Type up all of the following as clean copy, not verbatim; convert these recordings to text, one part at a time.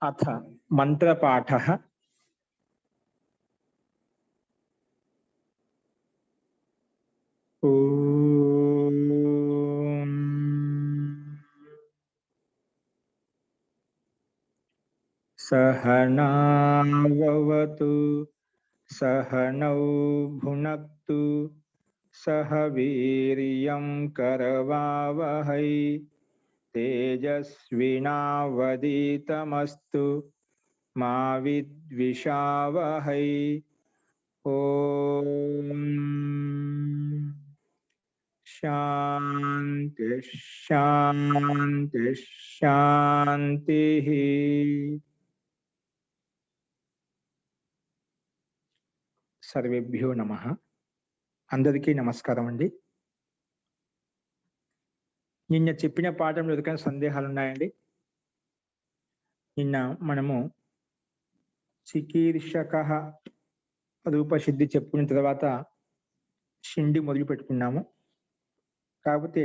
अथ मंत्रपाठः। ॐ सहनाववतु सहनौ भुनक्तु सह वीर्यं करवावहै तेजस्विनावधीतमस्तु मा विद्विषावहै। ॐ शांति शांति शांतिः। सर्वेभ्यो नमः। అందరికీ నమస్కారం అండి. నిన్న చెప్పిన పాఠంలో ఎదుకైన సందేహాలు ఉన్నాయండి. నిన్న మనము చికీర్షకః రూపసిద్ధి చెప్పుకున్న తర్వాత షిండి మొదలు పెట్టుకున్నాము. కాకపోతే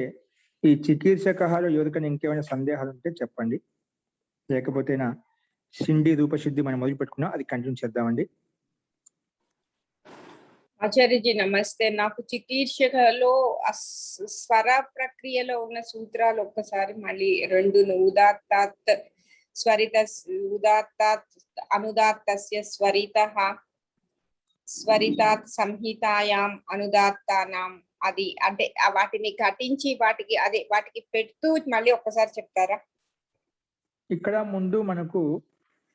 ఈ చికీర్షకఃలో ఎవరికైనా ఇంకేమైనా సందేహాలు ఉంటే చెప్పండి, లేకపోతేనా షిండి రూపసిద్ధి మనం మొదలు పెట్టుకున్నాం, అది కంటిన్యూ చేద్దామండి. ఆచార్యజీ నమస్తే. నాకు చికీర్షకలో స్వర ప్రక్రియలో ఉన్న సూత్రాలు ఒక్కసారి మళ్ళీ రెండును ఉదాత్తాత్ స్వరిత ఉదాత్తాత్ అనుదాత్తస్య స్వరితః స్వరితాత్ సంహితాయాం అనుదాత్తానాం, అది అంటే వాటిని ఘటించి వాటికి పెడుతూ మళ్ళీ ఒక్కసారి చెప్తారా? ఇక్కడ ముందు మనకు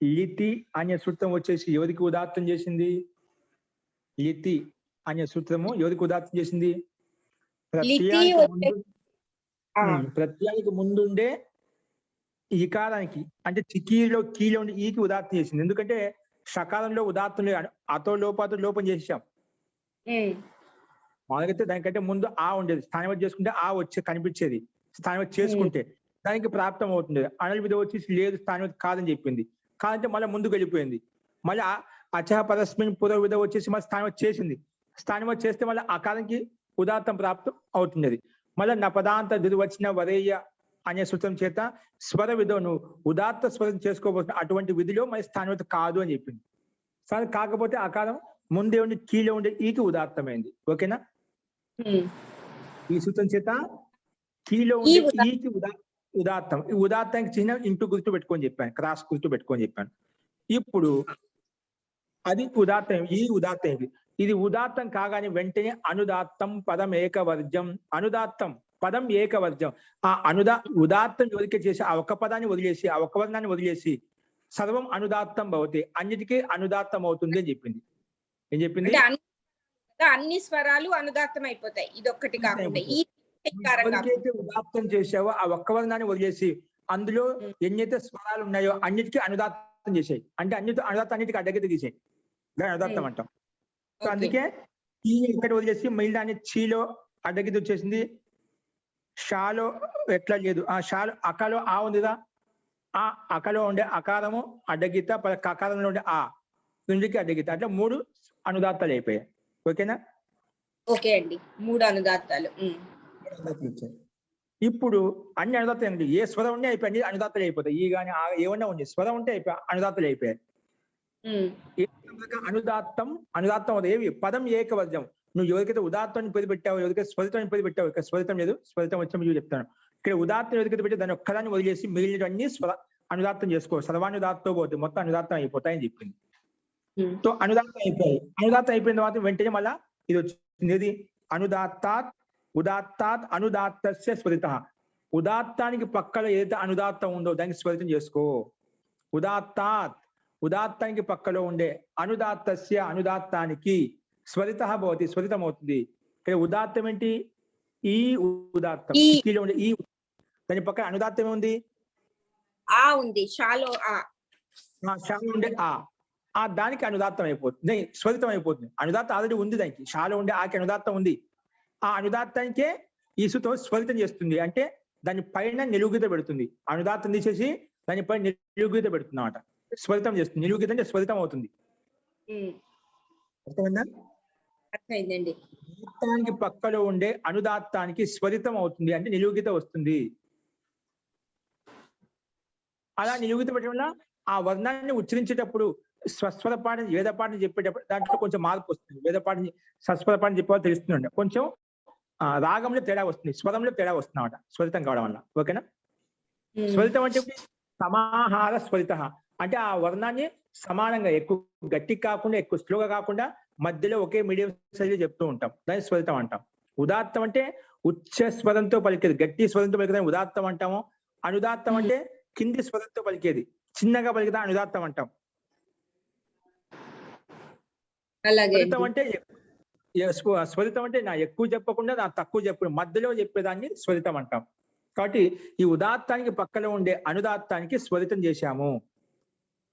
లితి అనే సూత్రం వచ్చేసి ఎవరికి ఉదాత్తం చేసింది? లితి అనే సూత్రము ఎవరికి ఉదాత్తం చేసింది? ప్రత్యయానికి ముందుండే ఈకారానికి, అంటే చికీలో కీలో ఉండి ఈకి ఉదాత్తం చేసింది. ఎందుకంటే షకారంలో ఉదాత్తం అతో లోపాతో లోపం చేసాం. మామూలుగా దానికంటే ముందు ఆ ఉండేది, స్థానం చేసుకుంటే ఆ వచ్చి కనిపించేది, స్థానం చేసుకుంటే దానికి ప్రాప్తం అవుతుంది. అనల్ విధ వచ్చేసి లేదు, స్థానం కాదని చెప్పింది. కాదంటే మళ్ళీ ముందుకు వెళ్ళిపోయింది. మళ్ళీ అచహ పరస్మిన్ పూర్వ విధ వచ్చేసి మళ్ళీ స్థానం చేసింది. స్థానం చేస్తే మళ్ళీ అకారానికి ఉదాత్తం ప్రాప్తం అవుతుంది. మళ్ళీ నపదాంత దిరువచ్చిన వరేయ అనే సూత్రం చేత స్వర విధును ఉదాత్త స్వరం చేసుకోబోతున్న అటువంటి విధిలో మరి స్థానం కాదు అని చెప్పింది. సరే, కాకపోతే ఆకారం ముందే ఉండి కీలో ఉండే ఈకి ఉదాత్తమైంది. ఓకేనా? ఈ సూత్రం చేత కీలో ఉండే ఈకి ఉదాత్తం, ఈ ఉదాత్తానికి చిహ్నం ఇంటూ గుర్తు పెట్టుకొని చెప్పాను, క్రాస్ గుర్తు పెట్టుకొని చెప్పాను. ఇప్పుడు అది ఉదాత్తం, ఈ ఉదాత్తం ఇది ఉదాత్తం కాగానే వెంటనే అనుదాత్తం పదం ఏకవర్జం, అనుదాత్తం పదం ఏకవర్జం. ఆ ఉదాత్తం ఎవరికే చేసి ఆ ఒక్క పదాన్ని వదిలేసి, ఆ ఒక్క వర్ణాన్ని వదిలేసి సర్వం అనుదాత్తం భవతి, అన్నిటికీ అనుదాత్తం అవుతుంది అని చెప్పింది. ఏం చెప్పింది? అన్ని స్వరాలు అనుదాత్తం అయిపోతాయి, ఇదొక్కటి కాకుండా. ఎవరికైతే ఉదాత్తం చేసావో ఆ ఒక్క వర్ణాన్ని వదిలేసి అందులో ఎన్నైతే స్వరాలు ఉన్నాయో అన్నిటికీ అనుదాత్తం చేసాయి. అంటే అనుదాత్తం అన్నిటికీ అడ్డగీత తీసాయి, దాని అనుదాత్తం అంటాం. సో అందుకే ఈ ఇక్కడ వదిలేసి మిగిలిన చీలో అడ్డగీత వచ్చేసింది. షాలో ఎట్లా లేదు, ఆ షాలో అకాలో ఆ ఉందిదా, ఆ అకలో ఉండే అకారము అడ్డగీత, అకారంలో ఉండే ఆ రెండుకి అడ్డగీత, అట్లా మూడు అనుదాత్తాలు అయిపోయాయి. ఓకేనా? ఓకే అండి, మూడు అనుదాత్తాలు ఇచ్చాయి. ఇప్పుడు అన్ని అనుదాత్తాలు ఏంటి, ఏ స్వరం ఉంటే అయిపోయి అన్ని అనుదాత్తాలు అయిపోతాయి. ఈ కానీ ఏమన్నా ఉంది స్వరం ఉంటే అయిపోయి అనుదాత్తాలు అయిపోయాయి. అనుదాత్తం ఏవి? పదం ఏకవర్జం. నువ్వు ఎవరికైతే ఉదాత్తాన్ని పేరు పెట్టావు, ఎవరికైతే స్వరితాన్ని పేరు పెట్టావు, ఇక్కడ స్వరితం లేదు, స్వరితం వచ్చి మీకు చెప్తాను. ఇక్కడ ఉదాత్తం ఎవరికైతే పెట్టి దాన్ని ఒక్కదాన్ని వదిలేసి మిగిలినవన్నీ అనుదాత్తం చేసుకో, సర్వానుదాత్తో పోతే మొత్తం అనుదాత్తం అయిపోతాయని చెప్పింది. సో అనుదాత్తం అయిపోయాయి. అనుదాత్తం అయిపోయిన తర్వాత వెంటనే మళ్ళా ఇది వచ్చింది, ఏది? అనుదాత్తాత్ ఉదాత్తాత్ అనుదాత్తస్య స్వరితః. ఉదాత్తానికి పక్కన ఏదైతే అనుదాత్తం ఉందో దానికి స్వరితం చేసుకో. ఉదాత్తానికి పక్కలో ఉండే అనుదాత్తస్య అనుదాత్తానికి స్వరితః భవతి, స్వరితం అవుతుంది. ఇక్కడ ఉదాత్తం ఏంటి? ఈ ఉదాత్తం కీలో ఉండే ఈ, దాని పక్కన అనుదాత్తం ఏముంది? ఆ ఉంది, షాలో ఉండే ఆ దానికి అనుదాత్తం అయిపోతుంది, స్వరితం అయిపోతుంది. అనుదాత్తం ఆల్రెడీ ఉంది దానికి, షాలో ఉండే ఆకి అనుదాత్తం ఉంది. ఆ అనుదాత్తానికే ఈ సూత్రం స్వరితం చేస్తుంది. అంటే దాని పైన నిలువుగీత పెడుతుంది. అనుదాత్తం తీసేసి దానిపై నిలువుగీత పెడుతుంది అన్నమాట, స్వరితం చేస్తుంది. నిలువుగీత అంటే స్వరితం అవుతుంది. అర్థమైందా? అర్థమైందండి. ఉదాత్తానికి పక్కలో ఉండే అనుదాత్తానికి స్వరితం అవుతుంది, అంటే నిలువుగీత వస్తుంది. అలా నిలువుగీత పెట్టడం వల్ల ఆ వర్ణాన్ని ఉచ్చరించేటప్పుడు స్వస్వర పాఠం వేద పాఠం చెప్పేటప్పుడు దాంట్లో కొంచెం మార్పు వస్తుంది. వేద పాఠం సస్వర పాఠం చెప్పేవాళ్ళు తెలుస్తుందండి. కొంచెం రాగంలో తేడా వస్తుంది, స్వరంలో తేడా వస్తుంది అన్నమాట స్వరితం కావడం వల్ల. ఓకేనా? స్వరితం అంటే సమాహార స్వరిత అంటే ఆ వర్ణాన్ని సమానంగా ఎక్కువ గట్టి కాకుండా ఎక్కువ స్లోగా కాకుండా మధ్యలో ఒకే మీడియం శైలి చెప్తూ ఉంటాం, దాన్ని స్వరితం అంటాం. ఉదాత్తం అంటే ఉచ్చ స్వరంతో పలికేది, గట్టి స్వరంతో పలికేది ఉదాత్తం అంటాము. అనుదాత్తం అంటే కింది స్వరంతో పలికేది, చిన్నగా పలికితే అనుదాత్తం అంటాం. స్వరితం అంటే స్వరితం అంటే నా ఎక్కువ చెప్పకుండా నా తక్కువ చెప్పకుండా మధ్యలో చెప్పేదాన్ని స్వరితం అంటాం. కాబట్టి ఈ ఉదాత్తానికి పక్కన ఉండే అనుదాత్తానికి స్వరితం చేశాము.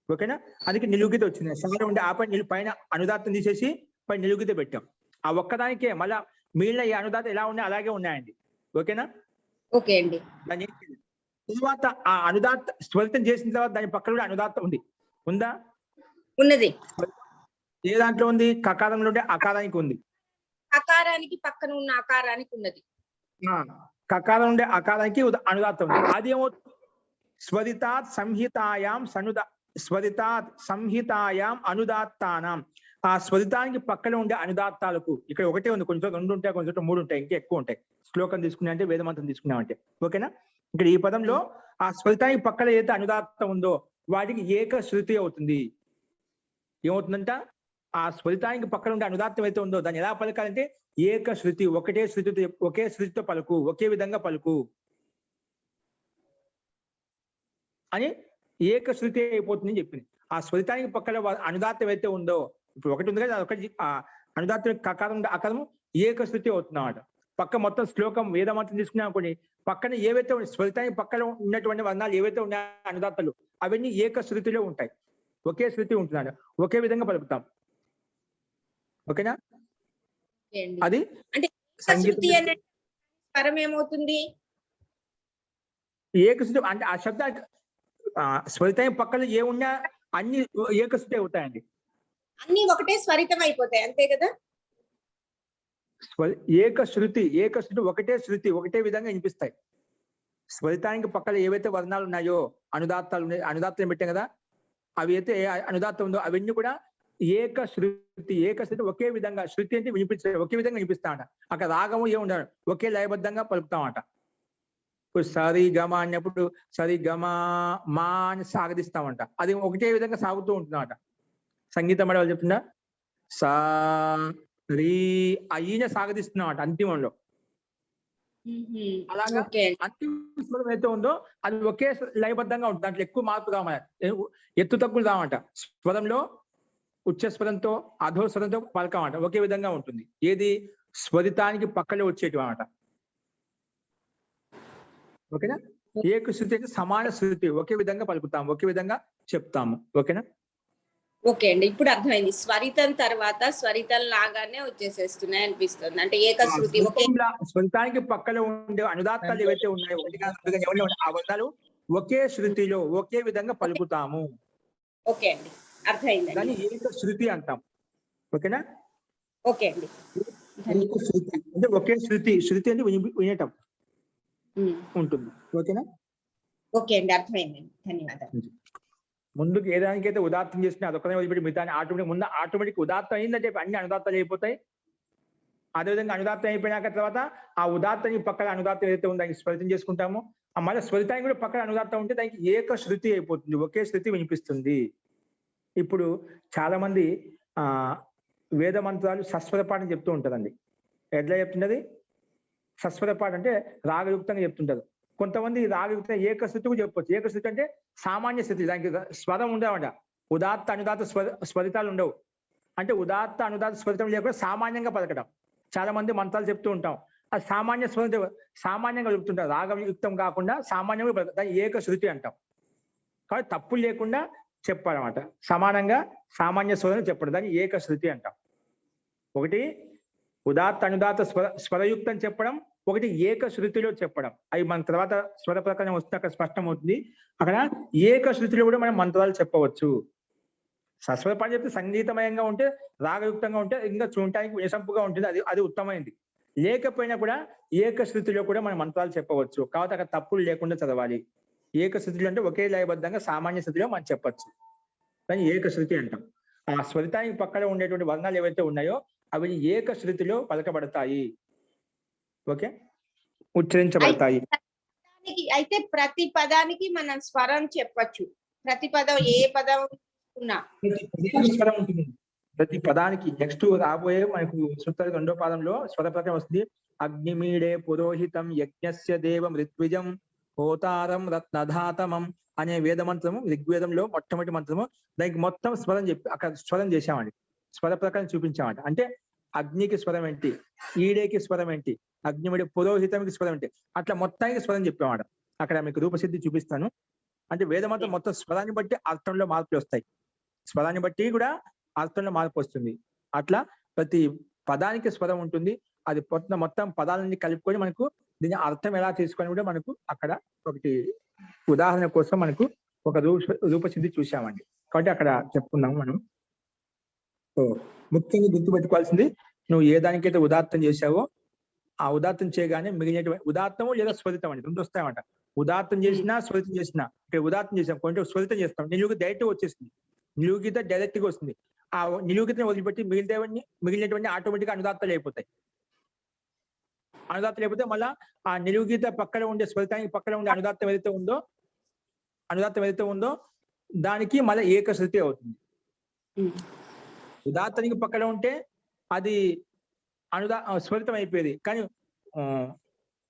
ఓకేనా? అందుకే నిలుగిత వచ్చింది. సార్ ఉండే ఆపై పైన అనుదాత్తం తీసేసి పైన నిలుగిత పెట్టాం. ఆ ఒక్కదానికే మళ్ళా మిగిలిన ఈ అనుదాత్తం ఎలా ఉన్నాయి అలాగే ఉన్నాయండి. ఓకేనా? ఓకే అండి. దాని తర్వాత ఆ అనుదాత్త స్వరితం చేసిన తర్వాత దాని పక్కన కూడా అనుదాత్తం ఉంది, ఉందా? ఉన్నది. ఏ దాంట్లో ఉంది? కకారంలో ఉండే అకారానికి ఉంది. అకారానికి పక్కన ఉన్న అకారానికి ఉన్నది. కకారం ఉండే అకారానికి అనుదాత్తం ఉంది. అదేమో స్వరితాత్ సంహితాయాం స్వరితాత్ సంహితాయాం అనుదాత్తానాం. ఆ స్వరితానికి పక్కన ఉండే అనుదాత్తాలకు ఇక్కడ ఒకటే ఉంది, కొంచెం 2 ఉంటాయి, కొంచెం 3 ఉంటాయి, ఇంకా ఎక్కువ ఉంటాయి. శ్లోకం తీసుకున్నా అంటే వేదమంత్రం తీసుకున్నామంటే. ఓకేనా? ఇక్కడ ఈ పదంలో ఆ స్వరితానికి పక్కన ఏదైతే అనుదాత్తం ఉందో వాటికి ఏక శృతి అవుతుంది. ఏమవుతుందంట? ఆ స్వరితానికి పక్కన ఉండే అనుదాత్తం అయితే ఉందో దాన్ని ఎలా పలకాలంటే ఏక శృతి, ఒకే శృతితో పలుకు, ఒకే విధంగా పలుకు అని ఏక శృతి అయిపోతుందని చెప్పింది. ఆ స్వరితానికి పక్కన అనుదాత్తం అయితే ఉందో, ఇప్పుడు ఒకటి ఉంది కదా, ఒకటి అనుదాత్తం కకారం అకారం ఏక శృతి అవుతుందన్నమాట. పక్క మొత్తం శ్లోకం వేదమంత్రం తీసుకున్నాం అనుకోండి, పక్కన ఏవైతే స్వరితానికి పక్కన ఉన్నటువంటి వర్ణాలు ఏవైతే ఉన్నాయో అనుదాత్తాలు అవన్నీ ఏక శృతిలో ఉంటాయి, ఒకే శృతి ఉంటున్నాడు, ఒకే విధంగా పలుకుతాం. ఓకేనా? అది సంగీతం. స్వరం ఏమవుతుంది? ఏకశృతి అంటే ఆ శబ్దానికి స్వరితం పక్కన ఏ ఉన్నా అన్ని ఏకశృతి అవుతాయండి. అన్ని ఒకటే స్వరితం అయిపోతాయి, అంతే కదా? ఏకశృతి ఒకటే శృతి, ఒకటే విధంగా వినిపిస్తాయి. స్వరితానికి పక్కన ఏవైతే వర్ణాలు ఉన్నాయో అనుదాత్తాలు ఉన్నాయి, అనుదాత్తం పెట్టాం కదా, అవి అయితే అనుదాత్తం ఉందో అవన్నీ కూడా ఏకశృతి ఒకే విధంగా. శృతి అంటే వినిపించే ఒకే విధంగా వినిపిస్తామంట. అక్కడ రాగము ఏముండదు, ఒకే లయబద్ధంగా పలుకుతామంట. ఇప్పుడు సరి గమ అన్నప్పుడు సరి గమ మా అని సాగదిస్తామంట, అది ఒకటే విధంగా సాగుతూ ఉంటుందన్నమాట. సంగీతం అంటే వాళ్ళు చెప్తుందా సా రీ అయిన సాగదిస్తున్నామంట అంతిమంలో. అలాగా అంతిమ స్వరం అయితే ఉందో అది ఒకే లయబద్ధంగా ఉంటుంది, దాంట్లో ఎక్కువ మార్పు కావాలి, ఎత్తు తగ్గులు కావంట. స్వరంలో ఉచ్చస్వరంతో అధోస్వరంతో పలకమంట ఒకే విధంగా ఉంటుంది. ఏది? స్వరితానికి పక్కనే వచ్చేటివి అన్నమాట. ఓకేనా? ఏక శృతి అంటే సమాన శృతి, ఒకే విధంగా పలుకుతాం, ఒకే విధంగా చెప్తాము. ఓకేనా? ఓకే అండి, ఇప్పుడు అర్థమైంది. స్వరితం తర్వాత స్వరితం లాగానే వచ్చేసేస్తున్నాయి అనిపిస్తుంది, అంటే ఏక శృతి. స్వరితానికి పక్కన ఉండే అనుదాత్తాలు ఏవైతే ఉన్నాయో ఆ వర్ణాలు ఒకే శృతిలో ఒకే విధంగా పలుకుతాము. ఓకే అండి, అర్థమైంది. దాన్ని ఏక శృతి అంటాం. ఓకేనా? ఓకే అండి. ఏక శృతి అంటే ఒకే శృతి అంటే వినేటం ఉంటుంది. ఓకేనా? ఓకే అండి, అర్థమైంది. ధన్యవాదాలు. ముందుకు ఏ దానికైతే ఉదాత్తం చేసినా అదొక్కనే వదిలిపెట్టి మిగతా ఆటోమేటిక్ ఉదాత్తం అయిందంటే అన్ని అనుదాత్తాలు అయిపోతాయి. అదేవిధంగా అనుదాత్తం అయిపోయినాక తర్వాత ఆ ఉదాత్తానికి పక్కన అనుదాత్తం ఏదైతే ఉందో దానికి స్వరితం చేసుకుంటాము. మళ్ళీ స్వరితానికి కూడా పక్కన అనుదాత్తం ఉంటే దానికి ఏక శృతి అయిపోతుంది, ఒకే శృతి వినిపిస్తుంది. ఇప్పుడు చాలా మంది వేద మంత్రాలు సస్వర పాఠం చెప్తూ ఉంటారండి. ఎట్లా చెప్తున్నది? సస్వర పాఠం అంటే రాగయుక్తంగా చెప్తుంటారు. కొంతమంది రాగయుక్త ఏకశృతి చెప్పొచ్చు. ఏకశృతి అంటే సామాన్య స్థితి, దానికి స్వరం ఉండవంట. ఉదాత్త అనుదాత్త స్వరితాలు ఉండవు. అంటే ఉదాత్త అనుదాత్త స్వరితం లేకుండా సామాన్యంగా పలకడం. చాలా మంది మంత్రాలు చెప్తూ ఉంటాం, అది సామాన్య స్వరం సామాన్యంగా చెప్తుంటారు, రాగయుక్తం కాకుండా సామాన్యంగా పలకడం, దాన్ని ఏకశృతి అంటాం. కాబట్టి తప్పులు లేకుండా చెప్పాలన్నమాట, సమానంగా సామాన్య స్వరం చెప్పడం, దాన్ని ఏకశృతి అంటాం. ఒకటి ఉదాత్త అనుదాత్త స్వరయుక్తం చెప్పడం, ఒకటి ఏక శృతిలో చెప్పడం. అవి మన తర్వాత స్వర ప్రకారం వస్తే అక్కడ స్పష్టం అవుతుంది. అక్కడ ఏక శృతిలో కూడా మనం మంత్రాలు చెప్పవచ్చు. సస్వర పాఠం చెప్తే సంగీతమయంగా ఉంటే, రాగయుక్తంగా ఉంటే ఇంకా చూడటానికి వినసంపుగా ఉంటుంది, అది ఉత్తమైంది. లేకపోయినా కూడా ఏక శృతిలో కూడా మనం మంత్రాలు చెప్పవచ్చు. కాబట్టి అక్కడ తప్పులు లేకుండా చదవాలి. ఏకశృతులు అంటే ఒకే లయబద్ధంగా సామాన్య శృతిలో మనం చెప్పొచ్చు, దాన్ని ఏకశృతి అంటాం. ఆ స్వరితానికి పక్కన ఉండేటువంటి వర్ణాలు ఏవైతే ఉన్నాయో అవి ఏకశృతిలో పలకబడతాయి. ఓకే, ఉచ్చరించబడతాయి. అయితే ప్రతి పదానికి మనం స్వరం చెప్పొచ్చు. ప్రతి పదం ఏ పదం ఉన్నా ప్రతి పదానికి స్వరం ఉంటుంది. ప్రతి పదానికి నెక్స్ట్ రాబోయే మనకు సూత్ర 2వ పాదంలో స్వర ప్రకటన వస్తుంది. అగ్నిమీడే పురోహితం యజ్ఞస్య దేవం ఋత్విజం హోతారం రత్నధాతమం అనే వేద మంత్రము ఋగ్వేదంలో మొట్టమొదటి మంత్రము. దానికి మొత్తం స్వరం చెప్పి అక్కడ స్వరం చేశామండి, స్వర ప్రకటన చూపించామంట. అంటే అగ్నికి స్వరం ఏంటి, ఈడేకి స్వరం ఏంటి, అగ్నిమీడే పురోహితంకి స్వరం ఏంటి, అట్లా మొత్తానికి స్వరం చెప్పామాట. అక్కడ మీకు రూపసిద్ధి చూపిస్తాను. అంటే వేదమంత్రం మొత్తం స్వరాన్ని బట్టి అర్థంలో మార్పులు వస్తాయి, స్వరాన్ని బట్టి కూడా అర్థంలో మార్పు వస్తుంది. అట్లా ప్రతి పదానికి స్వరం ఉంటుంది. అది మొత్తం పదాలన్నీ కలుపుకొని మనకు దీని అర్థం ఎలా తీసుకొని కూడా మనకు అక్కడ ఒకటి ఉదాహరణ కోసం మనకు ఒక రూపసిద్ధి చూసామండి. కాబట్టి అక్కడ చెప్పుకున్నాము మనం. సో ముఖ్యంగా గుర్తుపెట్టుకోవాల్సింది, నువ్వు ఏ దానికైతే ఉదాత్తం చేశావో ఆ ఉదాత్తం చేయగానే మిగిలినటువంటి ఉదాత్తము లేదా స్వరితం అండి, రెండు వస్తాయన్నమాట. ఉదాత్తం చేసినా స్వరితం చేసినా, ఇక్కడ ఉదాత్తం చేసాం కొంచెం స్వరితం చేస్తాం, నిలువుకి డైరెక్ట్ వచ్చేస్తుంది, నిలువుగీత డైరెక్ట్ గా వస్తుంది. ఆ నిలువుగీతను వదిలిపెట్టి మిగిలినటువంటి ఆటోమేటిక్ గా అనుదాత్తాలు అయిపోతాయి. అనుదాత్తం లేకపోతే మళ్ళా ఆ నిలువుగీత పక్కన ఉండే స్వరితానికి పక్కన ఉండే అనుదాత్తం ఏదైతే ఉందో దానికి మళ్ళీ ఏకశృతి అవుతుంది. ఉదాత్తానికి పక్కన ఉంటే అది స్వరితం అయిపోయేది, కానీ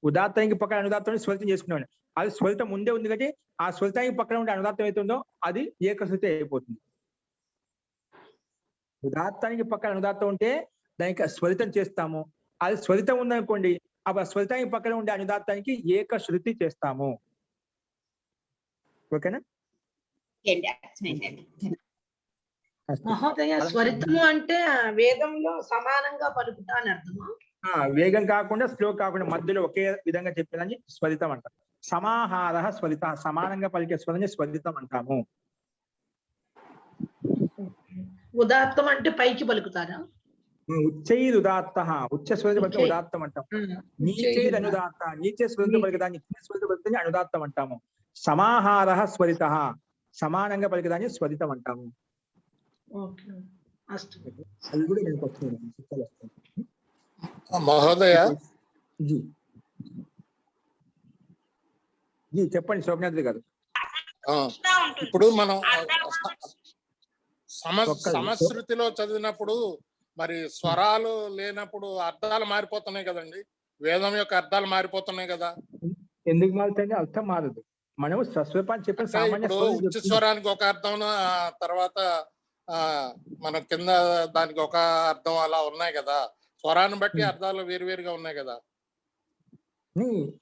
ఉదాత్తానికి పక్కన అనుదాత్తం స్వరితం చేసుకునేవాడు. అది స్వరితం ముందే ఉంది కాబట్టి ఆ స్వరితానికి పక్కన ఉండే అనుదాత్తం అయితే ఉందో అది ఏకశృతి అయిపోతుంది. ఉదాత్తానికి పక్కన అనుదాత్తం ఉంటే దానికి స్వరితం చేస్తాము, అది స్వరితం ఉందనుకోండి అప్పుడు స్వరితానికి పక్కన ఉండే అనుదాత్తానికి ఏకశృతి చేస్తాము. ఓకేనా? మహోదయ, స్వరితము అంటే వేదంలో సమానంగా పలుకుతా అని అర్థమా? వేగం కాకుండా స్లో కాకుండా మధ్యలో ఒకే విధంగా చెప్పేదాన్ని స్వరితం అంటాం. సమాహార స్వరిత, సమానంగా పలికే స్వరాన్ని స్వరితం అంటాము. ఉదాత్తం అంటే పైకి పలుకుతారా? ఉచ్చైరుదాత్త, ఉచ్చ స్వరిత పలికే ఉదాత్తం అంటాం. నీచైర్ అనుదాత్త, నీచే స్వరిత పలికేదాన్ని స్వరిత పలికే అనుదాత్తం అంటాము. సమాహార స్వరిత, సమానంగా పలికేదాన్ని స్వరితం అంటాము. అది కూడా నేను మహోదయ, చెప్పండి సోమనాథ్ గారు. ఇప్పుడు మనం సమశ్రుతిలో చదివినప్పుడు మరి స్వరాలు లేనప్పుడు అర్థాలు మారిపోతున్నాయి కదండి, వేదం యొక్క అర్థాలు మారిపోతున్నాయి కదా. ఎందుకు మారుతాయి? అర్థం మారదు. మనం సస్వపాన్ని చెప్పిన ఇప్పుడు ఉచ్చ స్వరానికి ఒక అర్థం, తర్వాత మన కింద దానికి ఒక అర్థం అలా ఉన్నాయి కదా, స్వరాన్ని బట్టి అర్థాలు వేరువేరుగా ఉన్నాయి కదా.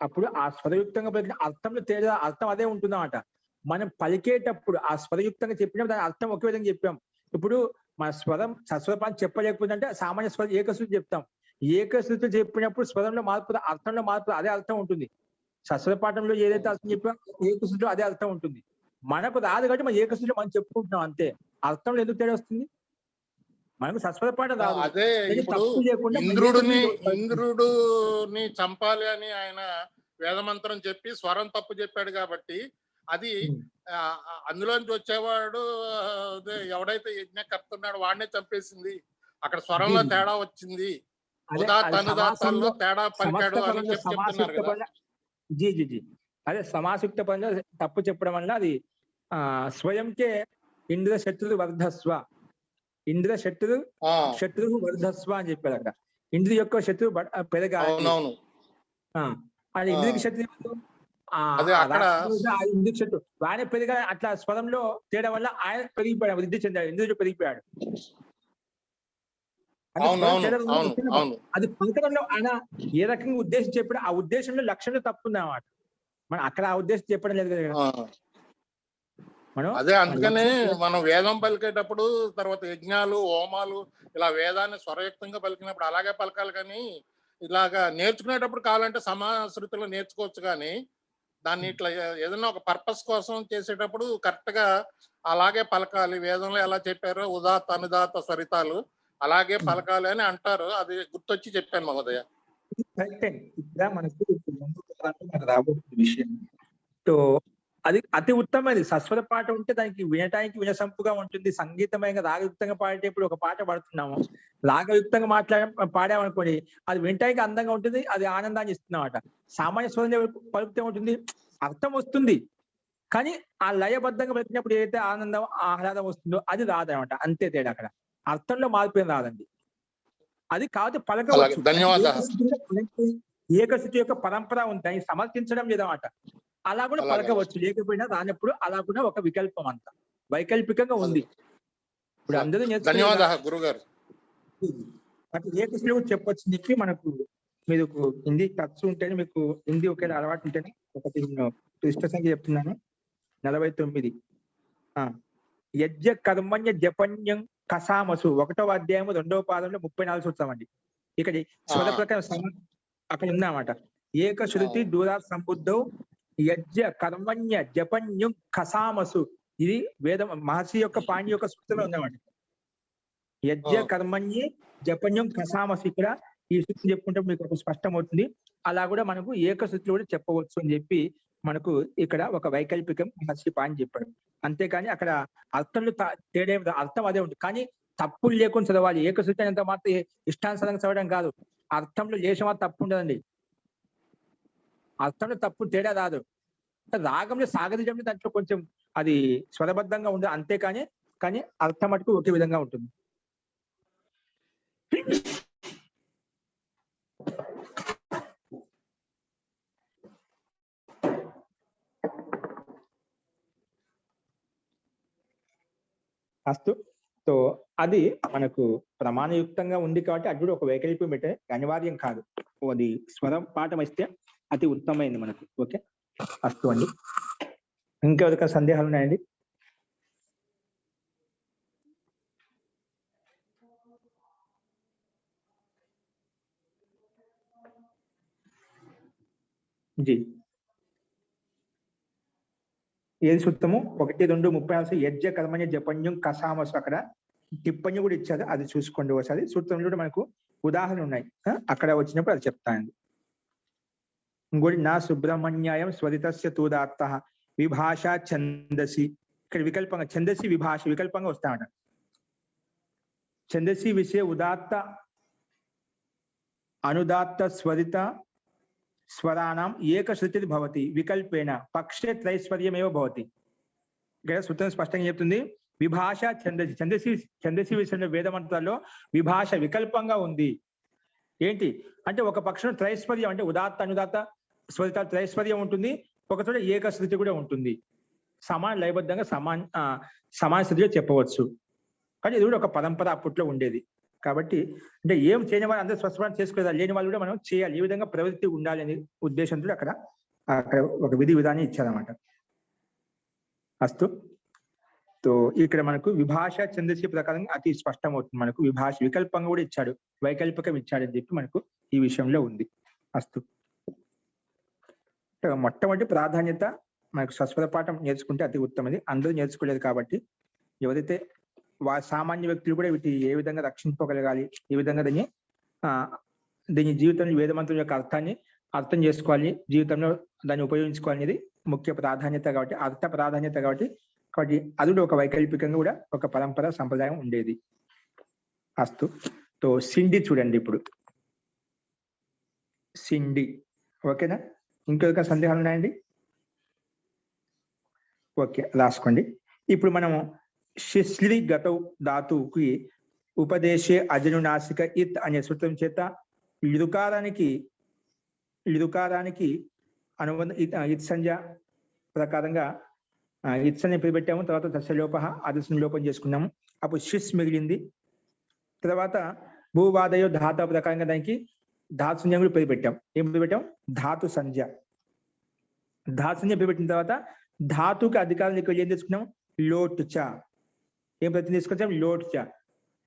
అప్పుడు ఆ స్వరయుక్తంగా పలికిన అర్థంలో తేడా, అర్థం అదే ఉంటుందన్నమాట. మనం పలికేటప్పుడు ఆ స్వరయుక్తంగా చెప్పినప్పుడు దాని అర్థం ఒకే విధంగా చెప్పాం. ఇప్పుడు మన స్వరం సస్వరపాన్ని చెప్పలేకపోతే అంటే సామాన్య స్వరం ఏకశృతి చెప్తాం. ఏకశృతి చెప్పినప్పుడు స్వరంలో మార్పు, అర్థంలో మార్పు, అదే అర్థం ఉంటుంది. సస్వరపాఠంలో ఏదైతే అర్థం చెప్పాం ఏకశృతిలో అదే అర్థం ఉంటుంది. మనకు రాదు కాబట్టి మనం ఏకశృతిలో మనం చెప్పుకుంటున్నాం అంతే. అర్థంలో ఎందుకు తేడా వస్తుంది? మనకు సస్వరపాఠం రాదు. అదే ఇప్పుడు ఇంద్రుడిని చంపాలి అని ఆయన వేదమంత్రం చెప్పి స్వరం తప్పు చెప్పాడు కాబట్టి అది అందులోంచి వచ్చేవాడు ఎవడైతే యజ్ఞకర్త ఉన్నాడో వాడినే చంపేసింది. అక్కడ స్వరంలో తేడా వచ్చింది, అనుదాత్తాల్లో తేడా పలికాడు అని చెప్తున్నారు కదా. అదే సమాసుక్త పరంగా తప్పు చెప్పడం వల్ల అది స్వయంకే ఇంద్ర శత్రు వర్ధస్వ, ఇంద్ర శత్రు వర్ధస్వ అని చెప్పారు. అక్కడ ఇంద్రి యొక్క శత్రువు పెరగాలి. అది ఇంద్రికి శత్రువు, ఇంద్రికి శత్రువు ఆయన పెరిగా, అట్లా స్వరంలో తేడా వల్ల ఆయన పెరిగిపోయాడు, వృద్ధి చెందాడు, ఇంద్రుడు పెరిగిపోయాడు. అది పలకడంలో ఆయన ఏ రకంగా ఉద్దేశం చెప్పాడు, ఆ ఉద్దేశంలో లక్ష్యంలో తప్పుంది అన్నమాట. మనం అక్కడ ఆ ఉద్దేశం చెప్పడం లేదు కదా. అదే అందుకనే మనం వేదం పలికేటప్పుడు తర్వాత యజ్ఞాలు హోమాలు ఇలా వేదాన్ని స్వరయుక్తంగా పలికినప్పుడు అలాగే పలకాలి, కానీ ఇలాగా నేర్చుకునేటప్పుడు కావాలంటే సమాశ్రుతిలో నేర్చుకోవచ్చు, కానీ దాన్ని ఇట్లా ఏదైనా ఒక పర్పస్ కోసం చేసేటప్పుడు కరెక్ట్ గా అలాగే పలకాలి. వేదంలో ఎలా చెప్పారో ఉదాత్త అనుదాత్త స్వరితాలు అలాగే పలకాలి అని అంటారు. అది గుర్తొచ్చి చెప్పాను మహోదయ. ఇక్కడ మనకు రాబోతున్న విషయం. సో అది అతి ఉత్తమమైనది. సస్వర పాట ఉంటే దానికి వినటానికి వినసంపుగా ఉంటుంది. సంగీతమయంగా రాగయుక్తంగా పాడేటప్పుడు ఒక పాట పాడుతున్నాము. రాగయుక్తంగా పాడామనుకోండి, అది వినటానికి అందంగా ఉంటుంది. అది ఆనందాన్ని ఇస్తుందన్నమాట. సామాన్య స్వరంలో పలికితే ఉంటుంది, అర్థం వస్తుంది. కానీ ఆ లయబద్ధంగా పలికినప్పుడు ఏదైతే ఆనందం, ఆహ్లాదం వస్తుందో అది రాదనమాట. అంతే తేడా అక్కడ. అర్థంలో మార్పు ఏం రాదండి. అది కాదు అలాగే పలకవచ్చు. ధన్యవాదాలు. ఏకశృతి యొక్క పరంపర ఉంది. దాన్ని సమర్థించడం లేదన్నమాట. అలా కూడా అలాగే పలకవచ్చు. లేకపోయినా రానప్పుడు అలా కూడా ఒక వికల్పం అంత. వైకల్పికంగా ఉంది. ఇప్పుడు అందరూ ధన్యవాదాలు గురుగారు. అట్లా ఏకశృతి కూడా చెప్పొచ్చు అని చెప్పి మనకు మీకు హిందీ టచ్ ఉంటేనే, మీకు హిందీ ఒకేలా అలవాటు ఉంటేనే ఒకటి క్లిష్ట సంఖ్య చెప్తున్నాను. 49 యజ్ఞ కర్మణ్య జపన్యం కసామసు 1వ అధ్యాయము 2వ పాదంలో 34 సూత్రం అండి. ఇక్కడ స్వర ప్రకారం అక్కడ ఉందన్నమాట. ఏకశృతి దూరా సంబుద్ధౌ యజ్ఞ కర్మణ్య జపన్యం కసామసు. ఇది వేదం మహర్షి యొక్క పాణి యొక్క సూత్రమే ఉందన్నమాట. యజ్ఞ కర్మణ్యే జపన్యం కసామసు. ఇక్కడ ఈ సూత్రం చెప్పుకుంటే మీకు ఒక స్పష్టం అవుతుంది. అలా కూడా మనకు ఏకశృతి కూడా చెప్పవచ్చు అని చెప్పి మనకు ఇక్కడ ఒక వైకల్పికం మహర్షి పాణి చెప్పాడు. అంతేకాని అక్కడ అర్థంలో తేడా అర్థం అదే ఉంటుంది. కానీ తప్పులు లేకుండా చదవాలి. ఏకశృతి అనేంత మాత్రం ఇష్టానుసారంగా చదవడం కాదు. అర్థంలో లేశమా తప్పు ఉండదండి. అర్థంలో తప్పు తేడా రాదు. రాగంలో సాగరిజంలో దాంట్లో కొంచెం అది స్వరబద్ధంగా ఉండదు అంతేకాని, కానీ అర్థం మటుకు ఒకే విధంగా ఉంటుంది. అస్తు. సో అది మనకు ప్రమాణయుక్తంగా ఉంది కాబట్టి అది కూడా ఒక వైకల్పం పెట్టే అనివార్యం కాదు. అది స్వరం పాఠం ఇస్తే అతి ఉత్తమమైంది మనకు. ఓకే, అస్తు అండి. ఇంకెవరికైనా సందేహాలు ఉన్నాయండి? జీ ఏది సూత్రము 1, 2, 36 యజ్ఞ కర్మణ్య జపన్యం కసామసు. అక్కడ టిప్పణి కూడా ఇచ్చారు, అది చూసుకోండి ఒకసారి. సూత్రంలో కూడా మనకు ఉదాహరణ ఉన్నాయి, అక్కడ వచ్చినప్పుడు అది చెప్తానండి. ఇంకోటి నా సుబ్రహ్మణ్యాయం స్వరితస్య తూదాత్త విభాష ఛందసి. ఇక్కడ వికల్పంగా ఛందసి విభాష వికల్పంగా వస్తామట. ఛందసి విషయ ఉదాత్త అనుదాత్త స్వరిత స్వరాణం ఏకశృతి భవతి వికల్పేన పక్షే త్రైశ్వర్యమేవ భవతి. ఇక్కడ సూత్రం స్పష్టంగా చెప్తుంది. విభాష ఛందసి. ఛందసి విషయంలో వేదమంత్రాల్లో విభాష వికల్పంగా ఉంది. ఏంటి అంటే ఒక పక్షం త్రైశ్వర్యం అంటే ఉదాత్త అనుదాత్త స్వరిత త్రైశ్వర్యం ఉంటుంది. ఒక చోట ఏకశృతి కూడా ఉంటుంది. సమాన లయబద్ధంగా సమాన స్థితిలో చెప్పవచ్చు. కానీ ఇది కూడా ఒక పరంపర అప్పట్లో ఉండేది. కాబట్టి అంటే ఏం చేయని వాళ్ళు అందరూ స్వస్వరం చేసుకోవాలి, లేని వాళ్ళు కూడా మనం చేయాలి. ఈ విధంగా ప్రవృత్తి ఉండాలి అనే ఉద్దేశంతో అక్కడ ఒక విధి విధానం ఇచ్చారన్నమాట. అస్తు. సో ఇక్కడ మనకు విభాష ఛందసి ప్రకారంగా అతి స్పష్టం అవుతుంది. మనకు విభాష వికల్పంగా కూడా ఇచ్చాడు, వైకల్పికం ఇచ్చాడని చెప్పి మనకు ఈ విషయంలో ఉంది. అస్తు. మొట్టమొదటి ప్రాధాన్యత మనకు స్వస్వర పాఠం నేర్చుకుంటే అతి ఉత్తమది. అందరూ నేర్చుకోలేదు కాబట్టి ఎవరైతే సామాన్య వ్యక్తులు కూడా వీటి ఏ విధంగా రక్షించుకోగలగాలి, ఏ విధంగా దీని జీవితంలో వేదమంత్రం యొక్క అర్థాన్ని అర్థం చేసుకోవాలి, జీవితంలో దాన్ని ఉపయోగించుకోవాలనేది ముఖ్య ప్రాధాన్యత కాబట్టి, అర్థ ప్రాధాన్యత కాబట్టి అది కూడా ఒక వైకల్పికంగా కూడా ఒక పరంపర సంప్రదాయం ఉండేది. అస్తు. సో సిండి చూడండి ఇప్పుడు. సిండి ఓకేనా? ఇంకొక సందేహాలు ఉన్నాయండి? ఓకే, రాసుకోండి. ఇప్పుడు మనము శిశ్లి గత ధాతువుకి ఉపదేశే అజనునాసిక ఇత్ అనే సూత్రం చేత లిరుకారానికి అనుబంధ ఇత్ సంజ్ఞ ప్రకారంగా ఇత్ సంజ్ఞ పేరు పెట్టాము. తర్వాత దశలోప ఆదర్శం లోపం చేసుకున్నాము. అప్పుడు శిస్ మిగిలింది. తర్వాత భూవాదయో ధాతు ప్రకారంగా దానికి ధాతు సంజ్ఞ కూడా పేరు పెట్టాం. ఏం పేరు పెట్టాం? ధాతు సంజ్ఞ. ధాతు సంజ్ఞ పేరు పెట్టిన తర్వాత ధాతుకి అధికారం ఎక్కువ ఏం తీసుకున్నాం? లోట్ చ. ఏం ప్రత్యయం తీసుకొచ్చాం? లోట్ చ.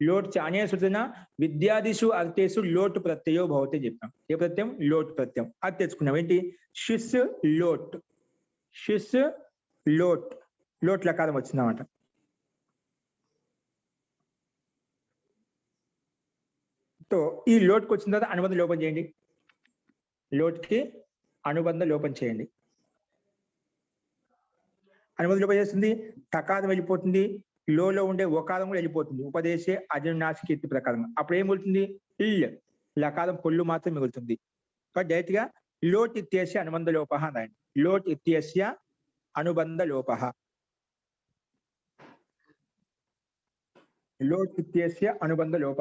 లోట్ చ అనే సూచన విద్యాదిషు అర్థేషు లోట్ ప్రత్యయో భవతి చెప్పాం. ఏ ప్రత్యయం? లోట్ ప్రత్యయం. అది తెచ్చుకున్నాం. ఏంటి? షిస్ లోట్. షిస్ లోట్. లోట్ లకారం వచ్చిందన్నమాట. సో ఈ లోట్కి వచ్చిన తర్వాత అనుబంధ లోపం చేయండి. లోట్కి అనుబంధ లోపం చేయండి. అనుమతి లోపం చేస్తుంది, టకారం వెళ్ళిపోతుంది, లోలో ఉండే ఒకారం కూడా వెళ్ళిపోతుంది. ఉపదేశే అజనునాసిక కీర్తి ప్రకారం అప్పుడు ఏం మిగులుతుంది? ఇల్ లకారం పొల్లు మాత్రం మిగులుతుంది. డైరెక్ట్ గా లోట్ ఇత్యేస్య అనుబంధ లోప అన్నాయండి. లోట్ ఇత్యేస్య అనుబంధ లోప. లోట్ ఇత్యేస్య అనుబంధ లోప.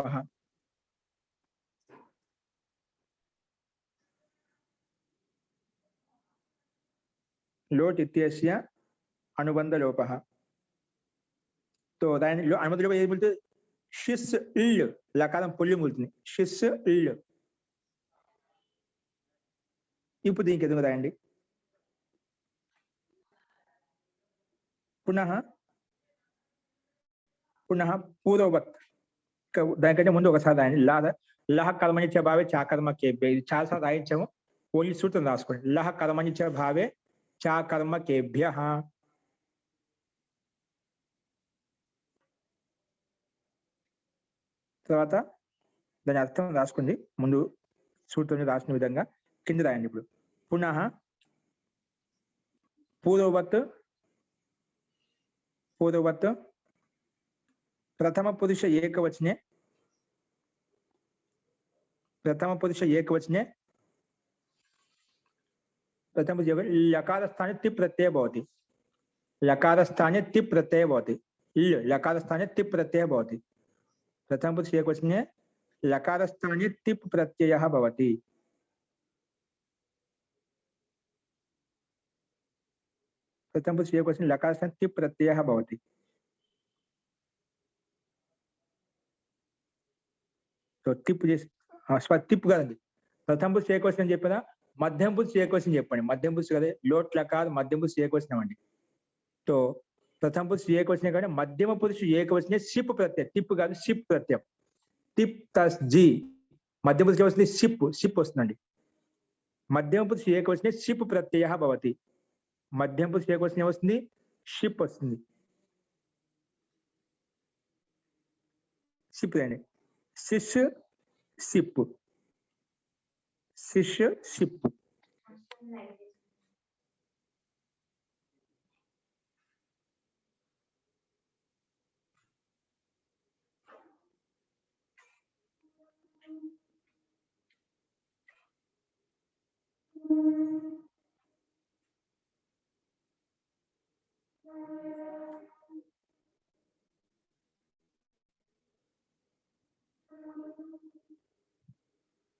లోట్ ఇత్యేస్య అనుబంధ లోప. తో దాని అనుబంధ లోపం ఏది మిగులుతుంది? షిస్ ఇల్ లకారం పొల్లు మిగులుతుంది. షిస్ ఇల్. ఇప్పుడు దీనికి ఎదుగు రాయండి. పునః పునః పూర్వవత్. దానికంటే ముందు ఒకసారి రాయండి. లహ కర్మణిచ భావే చాకర్మ కేభ్య. ఇది చాలాసార్లు రాయించాము, ఓన్లీ సూత్రం రాసుకోండి. లహ కర్మణిచ భావే చాకర్మ కేభ్య. తర్వాత దాని అర్థం రాసుకోండి. ముందు సూత్రం రాసిన విధంగా కింద రాయండి. ఇప్పుడు పునః పూర్వవత్ ప్రథమ పురుష ఏకవచనే లకారస్థానే తి ప్రత్యయ భవతి. లకారస్థానే తి ప్రత్యయ భవతి. లకారస్థానే తి ప్రత్యయ భవతి. ప్రథమ పురుష ఏకవచనే లకారస్థానే తిప్ ప్రత్యయః భవతి. प्रथम पुरुष एकवचने लकारस्थाने तिप् प्रत्ययः भवति. तो तिप् तिप् कదండి. ప్రథమ పురుష ఏకవచనం చెప్పినా మధ్యమ పురుష ఏకవచనం చెప్పండి. మధ్యమ పురుష కదే లోట్ లకార్ మధ్యమ పురుష ఏకవచనం అండి. तो प्रथम पुरुष ఏకవచనం కానీ మధ్యమ పురుష ఏకవచనే సిప్ ప్రత్యయం. తిప్ కాదు, సిప్ ప్రత్యయం. తిప్ ప్లస్ జి మధ్యమ పురుష ఏకవచనే సిప్ వస్తుందండి. మధ్యమ పురుష ఏకవచనే సిప్ ప్రత్యయः భవతి. మధ్యమ పురుష ఏకవచనం వస్తుంది, షిప్ వస్తుంది. షిప్ అండి. శిష్ సిప్, శిష్ షిప్.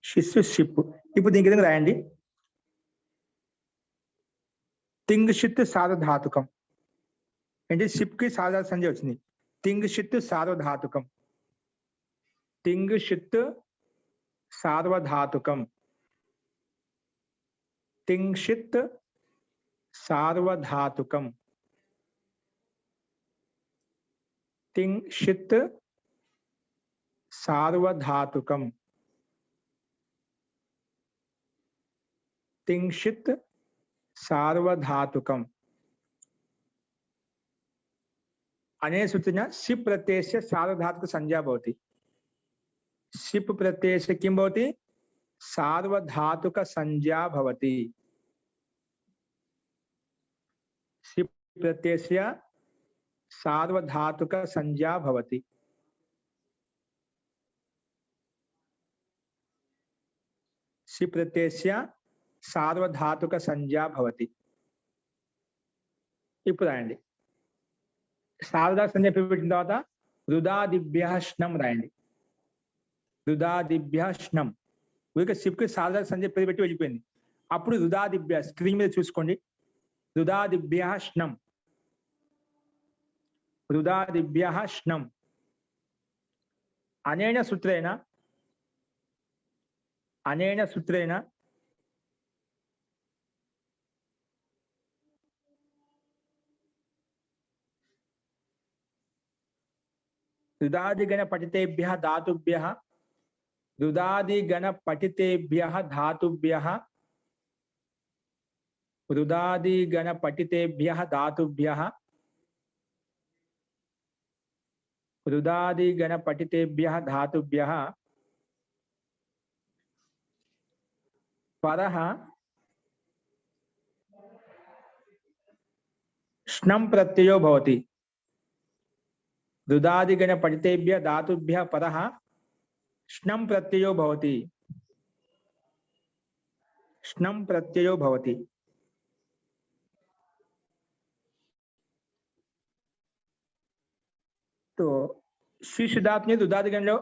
శిశు షిప్. ఇప్పుడు దీనికి విధంగా రాయండి. తింగ్షిత్ సార్వధాతుకం అంటే షిప్ కి సార్వధాతు సంజ్ఞ వచ్చింది. తింగ్షిత్ సార్వధాతుకం. తింగ్షిత్ సార్వధాతుకం. తింగ్షిత్ సార్వధాతుకం. తింగ్షిత్ సార్వధాతుకం. తింగ్షిత్ సార్వధాతుకం అనే सूचना सिप् प्रत्ययस्य सार्वधातुक संज्ञा भवति. सिप् प्रत्ययस्य किं भवति? सार्वधातुक संज्ञा भवति. सिप् प्रत्ययस्य सार्वधातुक संज्ञा भवति. सिप् प्रत्ययस्य సార్వధాతుక సంజ్ఞా భవతి. ఇప్పుడు రాయండి. సార్వధాతుక సంజ్ఞ పెట్టిన తర్వాత రుదాదిభ్యష్ణం రాయండి. రుదాదిభ్యష్ణం. ఊరికే సిప్కి సార్వధాతుక సంజ్ఞ పేరు పెట్టి వెళ్ళిపోయింది. అప్పుడు రుదాదిభ్య స్క్రీన్ మీద చూసుకోండి. రుదాదిభ్యష్ణం. రుదాదిభ్యష్ణం అనేన సూత్రేణ రుదాదిగణ పఠితేభ్యః ధాతుభ్యః రుదాదిగణ పఠితేభ్యః ధాతుభ్యః రుదాదిగణ పఠితేభ్యః ధాతుభ్యః రుదాదిగణ పఠితేభ్యః ధాతుభ్యః పరః స్నం ప్రత్యయో భవతి. రుదాదిగణ పఠితేభ్య ధాతుభ్య పరః స్నం ప్రత్యయో భవతి. స్నం ప్రత్యయో భవతి. తో శిశుధాతుని రుదాదిగణలో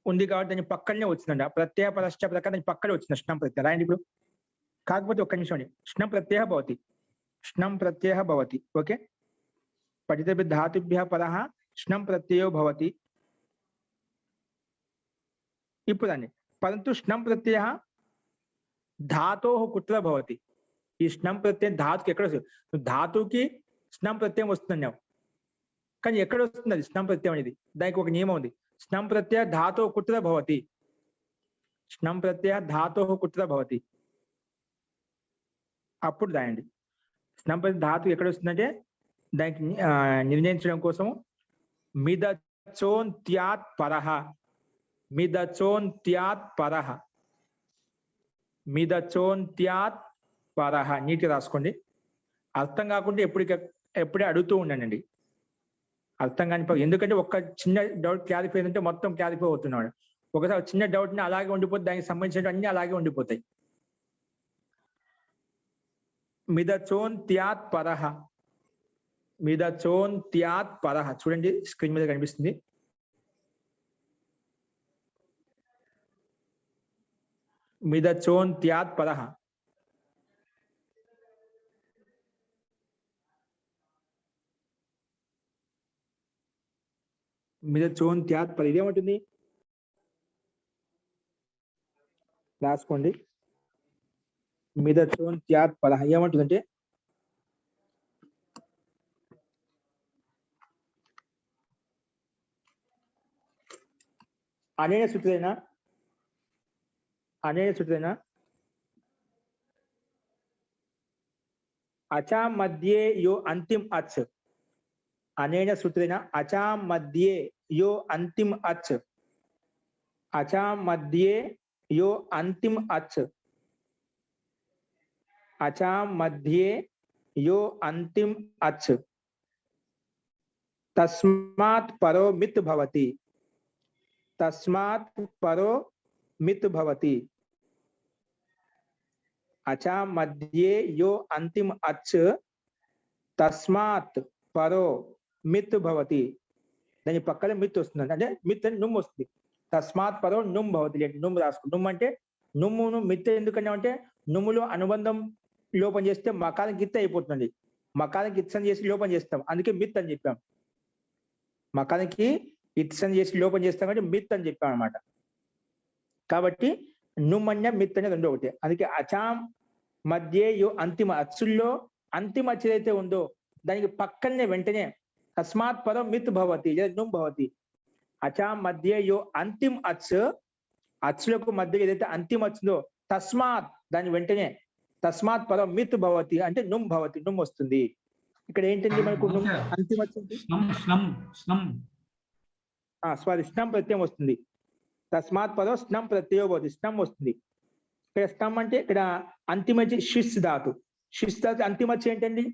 ఉంది కాబట్టి దాని పక్కనే వచ్చిందండి. ఆ ప్రత్యయ పరశ్చ ప్రకారం దాని పక్కనే వచ్చింది స్నం ప్రత్యయం. రాయండి ఇప్పుడు. కాకపోతే ఒక్క నిమిషం అండి. స్నం ప్రత్యయ భవతి. స్నం ప్రత్యయ భవతి. ఓకే. పఠితేభ్య ధాతుభ్య పరః స్నం ప్రత్యయో భవతి. ఇప్పుడు అండి పరంతు స్నం ప్రత్యయ ధాతో కుట్ర భవతి. ఈ స్నం ప్రత్యయం ధాతుకి ఎక్కడ వస్తుంది? ధాతుకి స్నం ప్రత్యయం వస్తుంది, కానీ ఎక్కడ వస్తుంది అది స్నం ప్రత్యయం అనేది? దానికి ఒక నియమం ఉంది. స్నం ప్రత్యయ ధాతో కుట్ర భవతి. స్నం ప్రత్యయ ధాతో కుట్ర భవతి. అప్పుడు రాయండి. స్నం ప్రత్యయ ధాతు ఎక్కడ వస్తుందంటే దానికి నిర్ణయించడం కోసం మిదచోంత్యాత్ పరః. మిదచోంత్యాత్ పరః. మిదచోంత్యాత్ పరః. నీట్గా రాసుకోండి. అర్థం కాకుండా ఎప్పుడే అడుగుతూ ఉండండి. అర్థం కాని ఎందుకంటే ఒక్క చిన్న డౌట్ క్లారిఫై అయిందంటే మొత్తం క్లారిఫై అవుతున్నాడు. ఒకసారి చిన్న డౌట్ ని అలాగే ఉండిపోతే దానికి సంబంధించిన అన్ని అలాగే ఉండిపోతాయి. మిదచోంత్యాత్ పరః. మిదచోంత్యాత్ పరః. చూడండి స్క్రీన్ మీద కనిపిస్తుంది. మిదచోంత్యాత్ పరః. మిదచోంత్యాత్ పరః. ఇదేమంటుంది రాసుకోండి. మిదచోంత్యాత్ పరః ఏమంటుందంటే అనేన సూత్రేణ అచా మధ్యే యో అంతిమ అచ్. అనేన సూత్రేణ అచా మధ్యే యో అంతిమ అచ్. అచా మధ్యే యో అంతిమ అచ్. అచా మధ్యే యో అంతిమ అచ్ తస్మాత్ పరో మిత్ భవతి. తస్మాత్ పరో మిత్ భవతి. అచా మధ్యే యో అంతిమ అచ్ తస్మాత్ పరో మిత్ భవతి. దాని పక్కన మిత్ వస్తుందండి. అంటే మిత్ అని నుమ్ వస్తుంది. తస్మాత్ పరో నుమ్ భవతి. లేదు నుమ్ రాసుకో. నుమ్ అంటే నుమ్మును మిత్ ఎందుకంటే నుమ్ములో అనుబంధం లోపం చేస్తే మకానికి గిత్త అయిపోతుంది. మకానికి ఇత్సం చేసి లోపం చేస్తాం, అందుకే మిత్ అని చెప్పాం. మకానికి ఇత్సం చేసి లోపం చేస్తాం అంటే మిత్ అని చెప్పాం అనమాట. కాబట్టి నుమ్మన్య మిత్ అనేది రెండో ఒకటి. అందుకే అచాం మధ్యే యో అంతిమ అచ్చుల్లో అంతిమ అచ్చు ఏదైతే ఉందో దానికి పక్కనే వెంటనే తస్మాత్ పరో మిత్ భవతి లేదా నుమ్ భవతి. అచాం మధ్యే యో అంతిమ అచ్. అచ్చులకు మధ్య ఏదైతే అంతిమ అచ్చుందో తస్మాత్ దాని వెంటనే తస్మాత్ పరో మిత్ భవతి అంటే నుమ్ భవతి. నుమ్ వస్తుంది. ఇక్కడ ఏంటండి మనకు అంతిమ సారీ స్నం ప్రత్యయం వస్తుంది. తస్మాత్ పదో స్నం ప్రత్యయో భవతి. స్నం వస్తుంది. ఇక్కడ స్నం అంటే ఇక్కడ అంతిమచ్చి షిస్ ధాతు. షిస్ ధాతు అంతిమచ్చి ఏంటండి?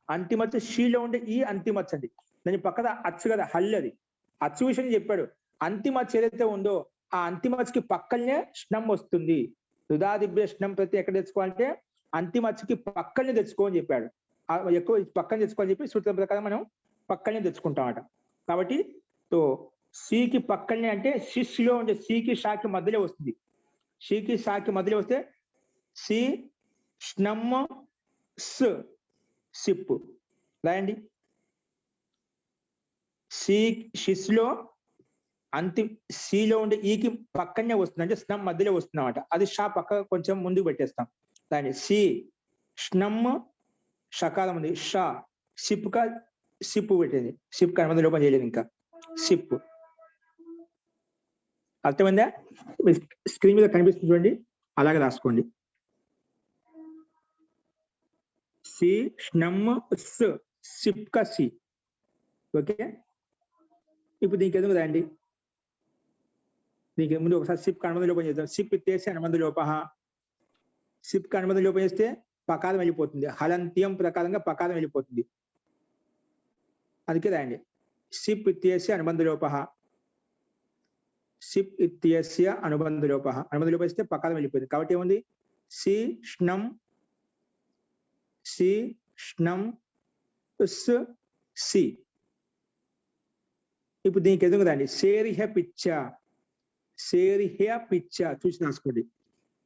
అంతిమచ్చి షీలో ఉండే ఈ అంతిమచ్చి అండి. దాని పక్కన అచ్చు కదా హల్లది. అచ్చు విషయం చెప్పాడు. అంతిమచ్చి ఏదైతే ఉందో ఆ అంతిమచ్చికి పక్కనే స్నం వస్తుంది. రుదాదిభ్య స్నం ప్రత్యయం ఎక్కడ తెచ్చుకోవాలంటే అంతిమచ్చికి పక్కనే తెచ్చుకోని చెప్పాడు. ఎక్కువ పక్కన తెచ్చుకోవాలని చెప్పి సూత్రం ప్రకారం మనం పక్కనే తెచ్చుకుంటామట. కాబట్టి తో సికి పక్కనే అంటే షిస్లో ఉండే సికి షాకి మధ్యలో వస్తుంది. షీకి షాకి మధ్యలో వస్తే సి స్నమ్ స్ సిప్ రాయండి. సి షిస్లో సిలో ఉండే ఈకి పక్కనే వస్తుంది అంటే స్నమ్ మధ్యలో వస్తుంది అనమాట. అది షా పక్క కొంచెం ముందుకు పెట్టేస్తాం. దాన్ని సి స్నమ్ షకాలం ఉంది. షా సిప్ కా సిప్ పెట్టేది. సిప్ కా మధ్య లోపం చేయలేదు ఇంకా. సిప్ అర్థమైందా? స్క్రీన్ మీద కనిపిస్తుంది చూడండి, అలాగే రాసుకోండి. సి స్నమ్ స్ సిప్ కా సి. ఓకే. ఇప్పుడు దీనికి ఎందుకు రాయండి. దీనికి ముందు ఒకసారి సిప్ కా అనుబంధ లోపం చేద్దాం. సిప్ ఇత్తేసి అనుబంధ లోప. సిప్ కా అనుబంధ లోపం చేస్తే పకారం వెళ్ళిపోతుంది. హలంత్యం ప్రకారంగా పకారం వెళ్ళిపోతుంది. అందుకే రాయండి సిప్ ఇత్యస్య అనుబంధలోపః. సిప్ ఇత్యస్య అనుబంధలోపః. అనుబంధలోపం ఇస్తే పకారం వెళ్ళిపోయింది. కాబట్టి ఏముంది సి ష్ణం ఉస్ సి. ఇప్పుడు దీనికి ఎదుగు రండి సేరిహ పిచ్చ. సేరిహ పిచ్చ చూసి రాసుకోండి.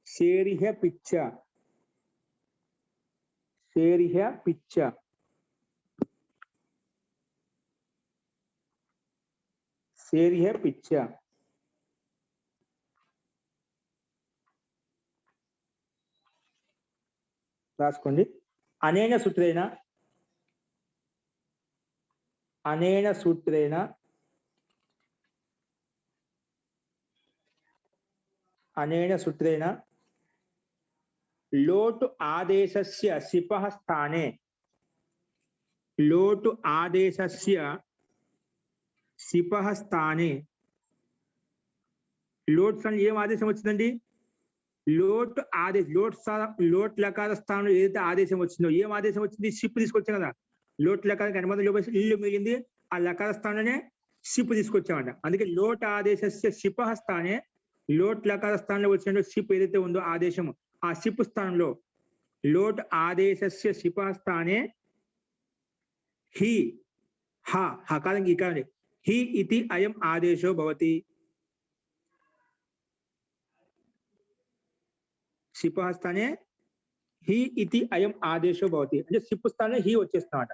సేరిహ పిచ్చ. సేరిహ పిచ్చ. సేరిహ పిచ్చ. రాసుకోండి. అనేన సూత్రేణ లోటు ఆదేశస్య సిపః స్థానే లోటు ఆదేశస్య సిపః స్థానే లోట్ స్థానం ఏం ఆదేశం వచ్చిందండి? లోట్ ఆదేశం. లోట్ లకార స్థానంలో ఏదైతే ఆదేశం వచ్చిందో ఏం ఆదేశం వచ్చింది? సిప్ తీసుకొచ్చాం కదా. లోట్ లకారానికి అనుబంధం లోపేసి ఇల్లు మిగిలింది. ఆ లకార స్థానంలోనే సిప్ తీసుకొచ్చామంట. అందుకే లోట్ ఆదేశస్య సిపః స్థానే లోట్ లకార స్థానంలో వచ్చిన సిప్ ఏదైతే ఉందో ఆదేశం ఆ సిప్ స్థానంలో లోట్ ఆదేశస్య సిపః స్థానే హి హకారం ఇకారం హి ఇతి అయం ఆదేశో భవతి. సిపః స్థానే హి ఇతి అయం ఆదేశో భవతి. అంటే సిప్ స్థానంలో హి వచ్చేస్తామట.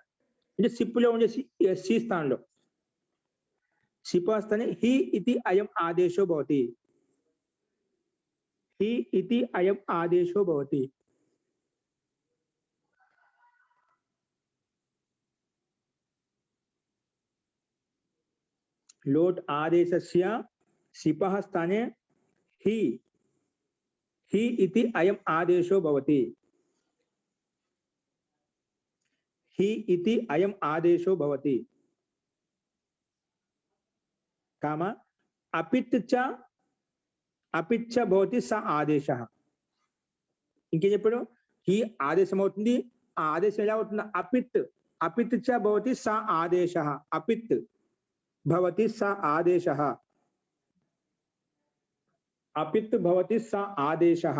అంటే సిప్పులో ఉండే సి స్థానంలో సిపః స్థానే హి ఇతి అయం ఆదేశో భవతి. హి ఇతి అయం ఆదేశో భవతి. లోట్ ఆదేశస్య సిపః స్థానే హి ఇతి అయం ఆదేశో భవతి. హి ఇతి అయం ఆదేశో భవతి. కామ అపిత్ చ భవతి స ఆదేశః. ఇంకేం చెప్పాడు? హి ఆదేశం అవుతుంది. ఆ ఆదేశం ఎలా అవుతుంది? అపిత్ చ భవతి స ఆదేశః. అపిత్ భవతి స ఆదేశః. అపిత్ భవతి స ఆదేశః.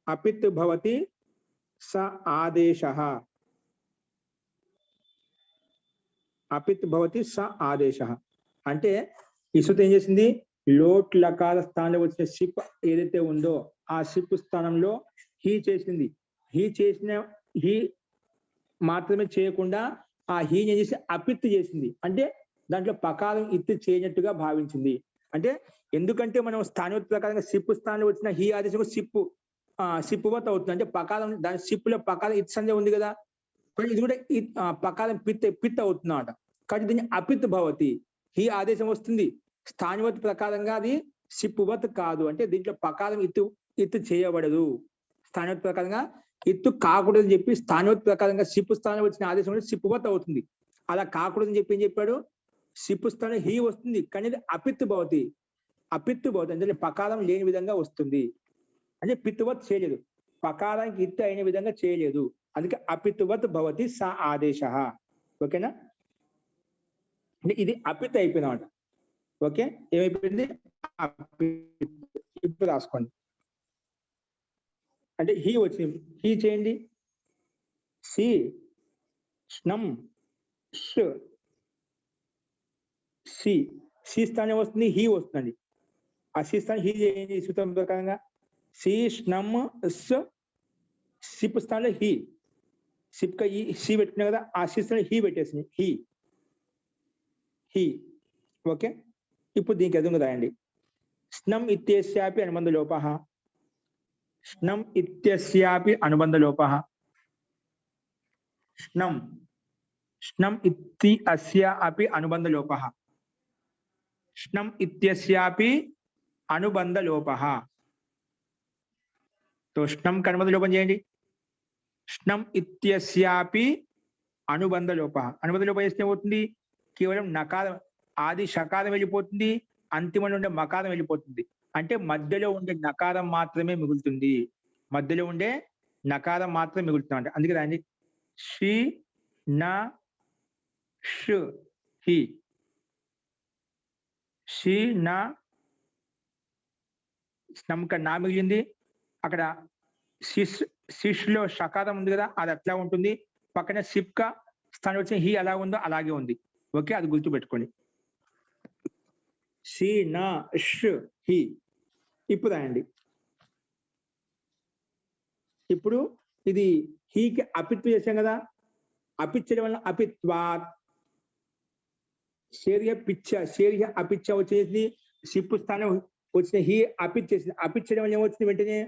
అపిత్ భవతి స ఆదేశః. అపిత్ భవతి స ఆదేశః. అంటే ఈ సూత్రం ఏం చేసింది? లోట్ లకార స్థానంలో వచ్చిన సిప్ ఏదైతే ఉందో ఆ సిప్ స్థానంలో హీ చేసింది. హీ మాత్రమే చేయకుండా ఆ హీని ఏం చేసి అపిత్ చేసింది. అంటే దాంట్లో పకారం ఇత్తు చేయనట్టుగా భావించింది. అంటే ఎందుకంటే మనం స్థానిక ప్రకారంగా సిప్ స్థానంలో వచ్చిన హీ ఆదేశం సిప్పువత్ అవుతుంది. అంటే పకారం దాని సిప్పులో పకారం ఇత్ సంధ్య ఉంది కదా. ఇది కూడా పకారం పిత్ అవుతుందన్నమాట. కాబట్టి దీన్ని అపిత్ భవతి. హీ ఆదేశం వస్తుంది. స్థానివత్ ప్రకారంగా అది సిప్పువత్ కాదు. అంటే దీంట్లో పకారం ఇత్తు చేయబడదు. స్థానివత్ ప్రకారంగా ఇత్తు కాకూడదని చెప్పి స్థానివత్ ప్రకారంగా సిప్పు స్థానంలో వచ్చిన ఆదేశం సిప్పువత్ అవుతుంది. అలా కాకూడదని చెప్పి ఏం చెప్పాడు? సిప్పు స్థానం హీ వస్తుంది కానీ ఇది అపిత్ భవతి. అంటే పకారం లేని విధంగా వస్తుంది. అంటే పిత్తువత్ చేయలేదు. పకారానికి ఇత్తు అయిన విధంగా చేయలేదు. అందుకే అపిత్తువత్ భవతి స ఆదేశః. ఓకేనా? అంటే ఇది అపిత్ అయిపోయిందన్నమాట. ఓకే, ఏమైపోయింది? ఇప్పుడు రాసుకోండి. అంటే హీ వచ్చింది. హీ చేయండి. సి ష్ణం సి స్థానం వస్తుంది, హీ వస్తుంది. ఆ సి స్థానం హీ చేయండి సూత్రం ప్రకారంగా. సి ష్ణం సిప్ స్థానంలో హీ. సిప్ కా సి పెట్టుకున్నా కదా, ఆ సి స్థానంలో హీ పెట్టేసింది. హీ. ఓకే, ఇప్పుడు దీనికి ఎదురు రాయండి. స్నం ఇత్యస్యాపి అనుబంధ లోపః. స్నం ఇత్యస్యాపి అనుబంధ లోపః. స్నం ఇత్తి అస్య అపి అనుబంధ లోపః. స్నం ఇత్యస్యాపి అనుబంధ లోపః. तो స్నం అనుబంధ లోపం చేయండి. స్నం ఇత్యస్యాపి అనుబంధ లోపః. అనుబంధ లోపం చేస్తే ఏమవుతుంది? కేవలం నకారం ఆది షకారం వెళ్ళిపోతుంది, అంతిమంలో ఉండే మకారం వెళ్ళిపోతుంది. అంటే మధ్యలో ఉండే నకారం మాత్రమే మిగులుతుంది. మధ్యలో ఉండే నకారం మాత్రం మిగులుతున్నాం. అందుకే దాన్ని షి నా ష్ హి, షి నా నమ్మక నా మిగిలింది. అక్కడ శిష్ లో షకారం ఉంది కదా, అది అట్లా ఉంటుంది. పక్కన సిప్కా స్థానం వచ్చిన హి ఎలా ఉందో అలాగే ఉంది. ఓకే, అది గుర్తుపెట్టుకోండి. షి నా ష్ హి. ఇప్పుడు రాయండి. ఇప్పుడు ఇది హీకి అపిత్ చేసాం కదా, అపిత్ చేయడం వల్ల అపిత్వాత్, శేర్య పిచ్చ శేర్య అపిచ్చ వచ్చేసి సిప్పు స్థానం వచ్చిన హీ అపిత్ చేసింది. అపిత్ చేయడం వల్ల ఏమొచ్చింది, వెంటనే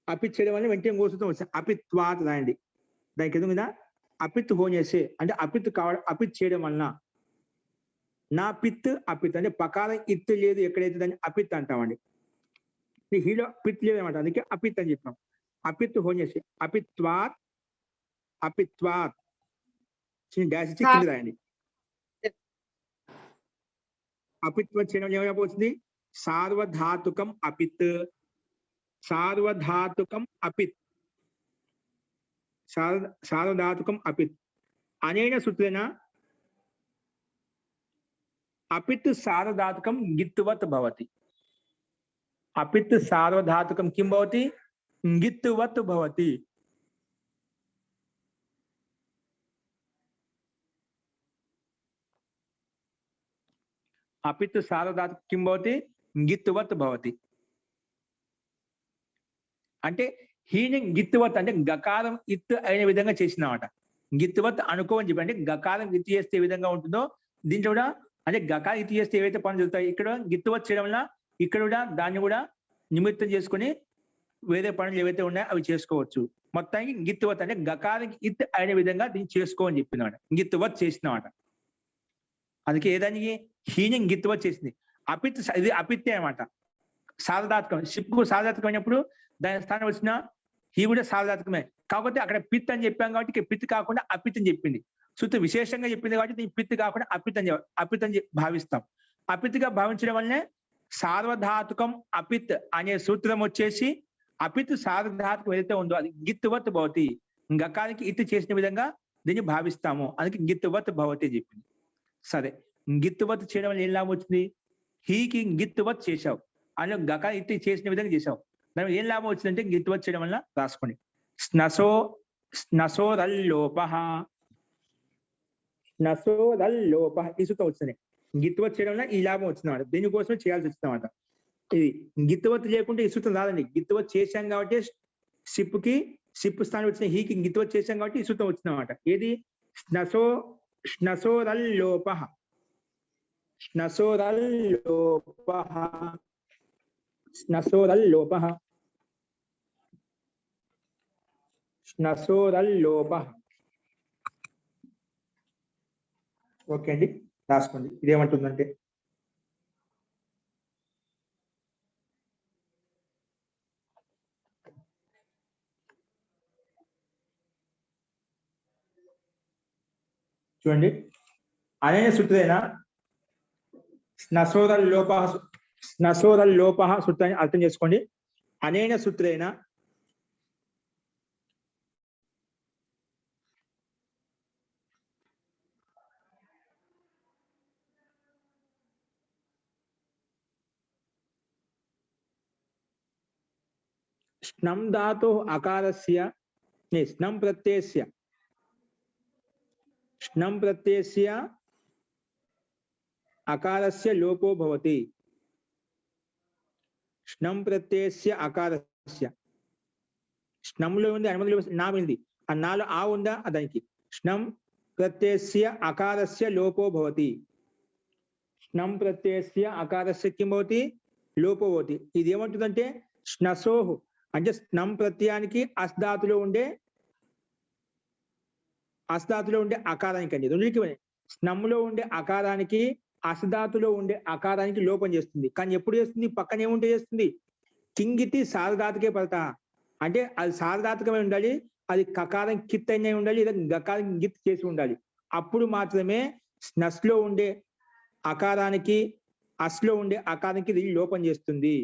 అపిత్ చేయడం వల్ల వెంటనే గోసుతం వచ్చింది. అపిత్వాత్ రాయండి. దానికి ఎదురు మీద అపిత్ హోనేసే అంటే అపిత్ కావడం, అపిత్ చేయడం వలన. నా పిత్ అపిత్ అంటే పకారం ఇత్ లేదు ఎక్కడైతే దాన్ని అపిత్ అంటామండి. హీలో పిత్ లేదన్నమాట, అందుకే అపిత్ అని చెప్పాం. అపిత్ హోనేసే అపిత్వాత్, అపిత్వాత్ డాష్ ఇచ్చి కింద రాయండి. అపిత్వం చేయడం ఏమైపోతుంది, సార్వధాతుకం అపిత్, సార్వధాతుకం అపిత్, సార్వధాతుకం అపిత్. అనేన సూత్రేణ అపిత్ సార్వధాతుకం గిత్వత్ భవతి. అపిత్ సార్వధాతుకం కిం భవతి, గిత్వత్ భవతి. అపిత్ సార్వధాతుకం కిం భవతి, గిత్వత్ భవతి. అంటే హీని గిత్వత్ అంటే గకారం ఇత్ అయిన విధంగా చేసినమాట. గిత్వత్ అనుకోని చెప్పి అంటే గకారం ఇత్ చేస్తే ఏ విధంగా ఉంటుందో దీంట్లో కూడా అంటే గకారం ఇత్ చేస్తే ఏవైతే పనులు జరుగుతాయి ఇక్కడ గిత్వత్ చేయడం వల్ల ఇక్కడ కూడా దాన్ని కూడా నిమిత్తం చేసుకొని వేరే పనులు ఏవైతే ఉన్నాయో అవి చేసుకోవచ్చు. మొత్తానికి గిత్వత్ అంటే గకారం ఇత్ అయిన విధంగా దీన్ని చేసుకోని చెప్పినమాట, గిత్వత్ చేసినమాట. అందుకే ఏదానికి హీని గిత్వత్ చేసింది. అపిత్ ఇది అపిత్తే అనమాట, సార్వధాతుకం. షిప్కు సార్వధాతుకం అయినప్పుడు దాని స్థానం వచ్చిన హీ కూడా సార్వధాతుకమే. కాకపోతే అక్కడ పిత్ అని చెప్పాం కాబట్టి ఇక్కడ పిత్ కాకుండా అపిత్ అని చెప్పింది. సూత్రం విశేషంగా చెప్పింది కాబట్టి దీన్ని పిత్ కాకుండా అపిత్ అని భావిస్తాం. అపిత్గా భావించడం వల్లనే సార్వధాతుకం అపిత్ అనే సూత్రం వచ్చేసి అపిత్ సార్వధాతుకం ఏదైతే ఉందో అది గిత్వత్ భవతి. గకానికి ఇత్ చేసిన విధంగా దీన్ని భావిస్తాము, అందుకే గిత్వత్ భవతి అని చెప్పింది. సరే, గిత్వత్ చేయడం వల్ల ఏం లాభం వచ్చింది, హీకి గిత్వత్ చేశావు, అందులో గకా ఇత్ చేసిన విధంగా చేశావు. దాని ఏం లాభం వచ్చిందంటే గిత్వత్ చేయడం వల్ల రాసుకోండి. స్నసోరల్లోపః, స్నసోరల్లోపః ఈ సూత్రం వచ్చింది. గిత్వత్ చేయడం వల్ల ఈ లాభం వచ్చిందన్నమాట, దీనికోసం చేయాల్సి వచ్చిందన్నమాట. ఇది గిత్వత్ లేకుంటే ఈ సూత్రం రాదండి. గిత్వత్ చేశాం కాబట్టి సిప్పు స్థానం వచ్చిన హీకి గిత్వత్ చేశాం కాబట్టి ఈ సూత్రం వచ్చిందన్నమాట. ఏది స్నసోరల్లోపః, స్నసోరల్లోపః, స్నసోరల్లోపః, స్నసోరల్లోపః. ఓకే అండి, రాసుకోండి. ఇదేమంటుందంటే చూడండి, అనేన సూత్రేణ స్నసోరల్లోపః సూత్రాన్ని అర్థం చేసుకోండి. అనేన సూత్రేణ స్నం ధాతోః అకారస్య స్నం ప్రత్యయస్య అకారస్య లోపో భవతి. స్నం ప్రత్యయస్య అకారస్య, స్నంలో ఉంది అనుమతిలో నా ఉంది, ఆ నాలో ఆ ఉందా దానికి. స్నం ప్రత్యయస్య అకారస్య లోపో భవతి. స్నం ప్రత్యయస్య అకారస్య కిం భవతి, లోపో భవతి. ఇది ఏమంటుందంటే స్నసోహు అంటే స్నం ప్రత్యయానికి అస్ధాతులో ఉండే అకారానికి అండి. రెండింటికి స్నంలో ఉండే అకారానికి అసధాతులో ఉండే అకారానికి లోపం చేస్తుంది. కానీ ఎప్పుడు చేస్తుంది, పక్కన ఏముంటే చేస్తుంది, కింగితి సార్వధాతుకే పడత అంటే అది సార్వధాతుకమై ఉండాలి, అది కకారం కిత్ అయినా ఉండాలి, లేదా గకారం గిత్ చేసి ఉండాలి. అప్పుడు మాత్రమే స్నస్లో ఉండే అకారానికి అస్లో ఉండే అకారానికి ఇది లోపం చేస్తుంది.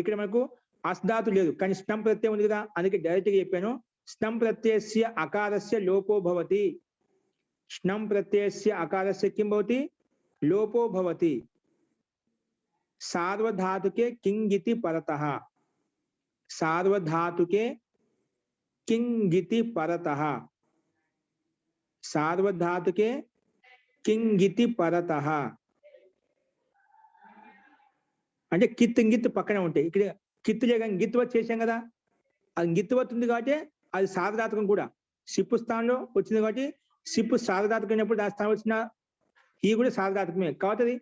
ఇక్కడ మనకు అస్ధాతు లేదు, కానీ స్నం ప్రత్యయం ఉంది కదా, అందుకే డైరెక్ట్ గా చెప్పాను. స్నం ప్రత్యయస్య అకారస్య లోపో భవతి. స్నం ప్రత్యయస్య అకారస్య కిం భవతి? లోపో భవతి. సార్వధాతుకే కింగితి పరతః. సార్వధాతుకే కింగితి పరతః. సార్వధాతుకే కింగితి పరతః అంటే కిత్ గిత్ పక్కనే ఉంటాయి. ఇక్కడ కిత్తు లేక గిత్తువత్ చేశాం కదా, అది గిత్తువత్ ఉంది కాబట్టి అది సార్వధాతుకం కూడా. సిప్పు స్థానంలో వచ్చింది కాబట్టి సిప్పు సార్వధాతుకం అయినప్పుడు దాని స్థానం వచ్చిన ఈ కూడా సార్వధాతుకమే కాబట్టి అది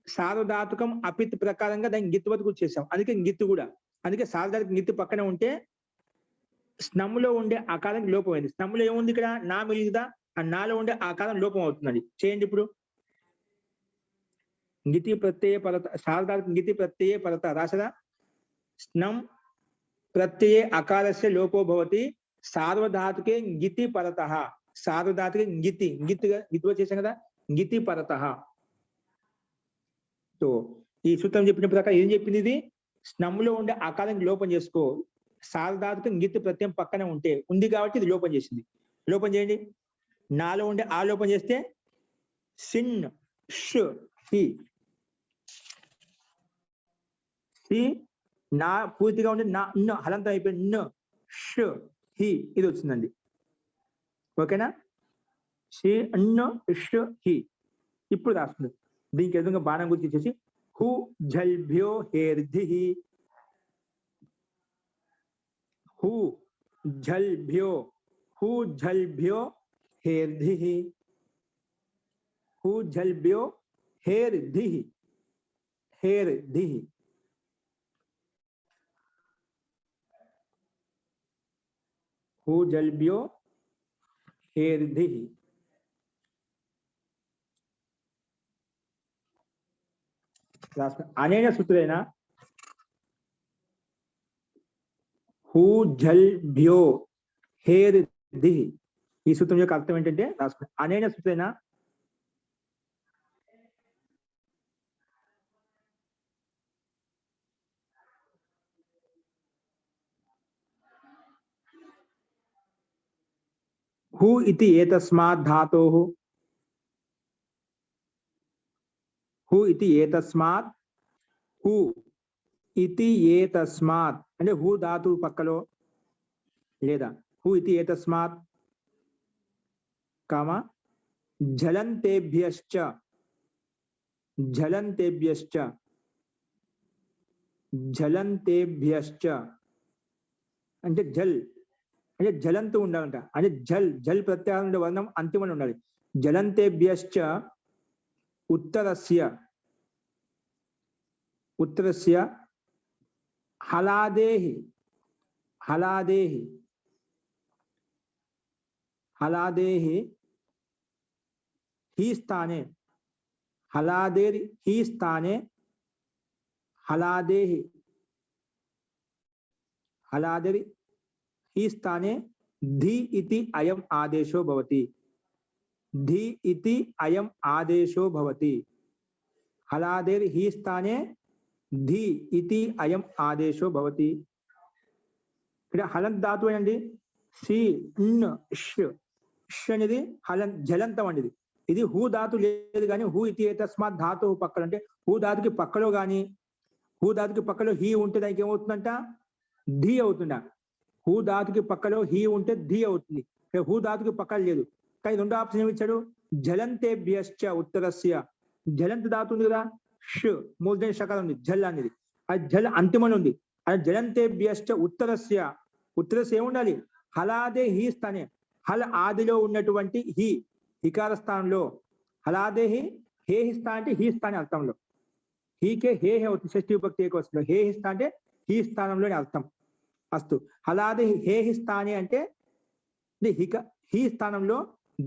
సార్వధాతుకం అపిత్ ప్రకారంగా దాన్ని గిత్తువత్ కూడా చేసాం. అందుకే గిత్తు కూడా. అందుకే సార్వధాతుకం గిత్తు పక్కనే ఉంటే స్నమ్ములో ఉండే ఆకారం లోపమైంది. స్నమ్ములో ఏముంది ఇక్కడ? నా మిలిదా, ఆ నాలో ఉండే ఆకారం లోపం అవుతుందండి. చేయండి ఇప్పుడు. గితి ప్రత్యయ పరత, సార్వధాతుకం గితి ప్రత్యయ పరత రాసదా? స్నం ప్రత్యయ అకారస్య లోపో భవతి. సార్వధాతుకే గితి పరతః. సార్వధాతుకే గితి గిత్తుగా చేసాం కదా, గితి పరతః. సో ఈ సూత్రం చెప్పిన ప్రకారం ఏం చెప్పింది? ఇది స్నమ్ములో ఉండే ఆకారానికి లోపం చేసుకో. సార్వధాతుకం గిత్ ప్రత్యయం పక్కనే ఉంటే ఉంది కాబట్టి ఇది లోపం చేసింది. లోపం చేయండి. నాలో ఉండే ఆ లోపం చేస్తే సిన్ ష్ హి. నా పూర్తిగా ఉండే నా న హలంతం అయిపోయింది. న ష్ హి ఇది వచ్చిందండి. ఓకేనా? షి అన్న ష్ హి. ఇప్పుడు రాస్తుంది. దీనికి ఎదురుగా బాణం గురించి ఇచ్చేసి హు జల్భ్యో హేర్ధి. హు జల్భ్యో, హు జల్భ్యో హేర్ధి. హు జల్భ్యో హేర్ధి. హేర్ధి. హు జల్భ్యో హేర్ధి. అనేన సూత్రేణ హూ జల్భ్యో హేర్ధి. ఈ సూత్రం యొక్క అర్థం ఏంటంటే రాసుకున్నాం. అనేన సూత్రేణ హూ ఇతి ఏతస్మాత్ ధాతోః. హూ ఇతి ఏతస్మాత్. హూ ఇతి ఏతస్మాత్ అంటే హూ ధాతు పక్కలో లేదా హూ ఇతి ఏతస్మాత్ కామ జలంతేభ్యశ్చ. జలంతేభ్యశ్చ. జలంతేభ్యశ్చ అంటే జల్ అంటే జలంతు ఉండాలంట. అంటే జల్ ప్రత్యాహారం ఉండే వర్ణం అంతిమంలో ఉండాలి. జలంతేభ్యశ్చ ఉత్తరస్య. ఉత్తరస్య హలాదేహి. హలాదేహి. హలాదేహి హి స్థానే. హలాదేరి హి స్థానే. హలాదేహి. హలాదేరి హి స్థానే ధి ఇతి అయం ఆదేశో భవతి. ధి ఇతి అయం ఆదేశో భవతి. హలాదేర్ హి స్థానే ధి ఇతి అయం ఆదేశో భవతి. ఇక్కడ హలంత్ ధాతు అండి. సి న్ ష్ అనేది హలం జలంతం అండి. ఇది హూ ధాతు లేదు కానీ హూ ఇతి ఏతస్మాత్ ధాతు పక్కన అంటే హూ ధాతుకి పక్కలో కానీ హూ ధాతుకి పక్కలో హీ ఉంటే దానికి ఏమవుతుందంట? ధీ అవుతుందా? హూ ధాతుకి పక్కలో హీ ఉంటే ధీ అవుతుంది. హూ ధాతుకి పక్కన లేదు కానీ రెండో ఆప్షన్ ఏమి ఇచ్చాడు? జలంతేభ్యశ్చ ఉత్తరస్య. జలంత ధాతు ఉంది కదా, ష్ మూర్ధన్య షకారం ఉంది, జల్ అనేది. అది జల్ అంతిమంలో ఉంది. అది జలంతేభ్యశ్చ ఉత్తరస్య. ఉత్తరస్య ఏముండాలి? హలాదే హీ స్థానే. హల్ ఆదిలో ఉన్నటువంటి హీ హికార స్థానంలో. హలాదే హి హే హి స్థానం అంటే హీ స్థానే అర్థంలో. హీకే హే హే అవుతుంది షష్ఠీ విభక్తి ఏకవచనంలో. హే హి స్థానం అంటే హీ స్థానంలోని అర్థం. అస్తు హలాదే హే హి స్థానే అంటే హీ స్థానంలో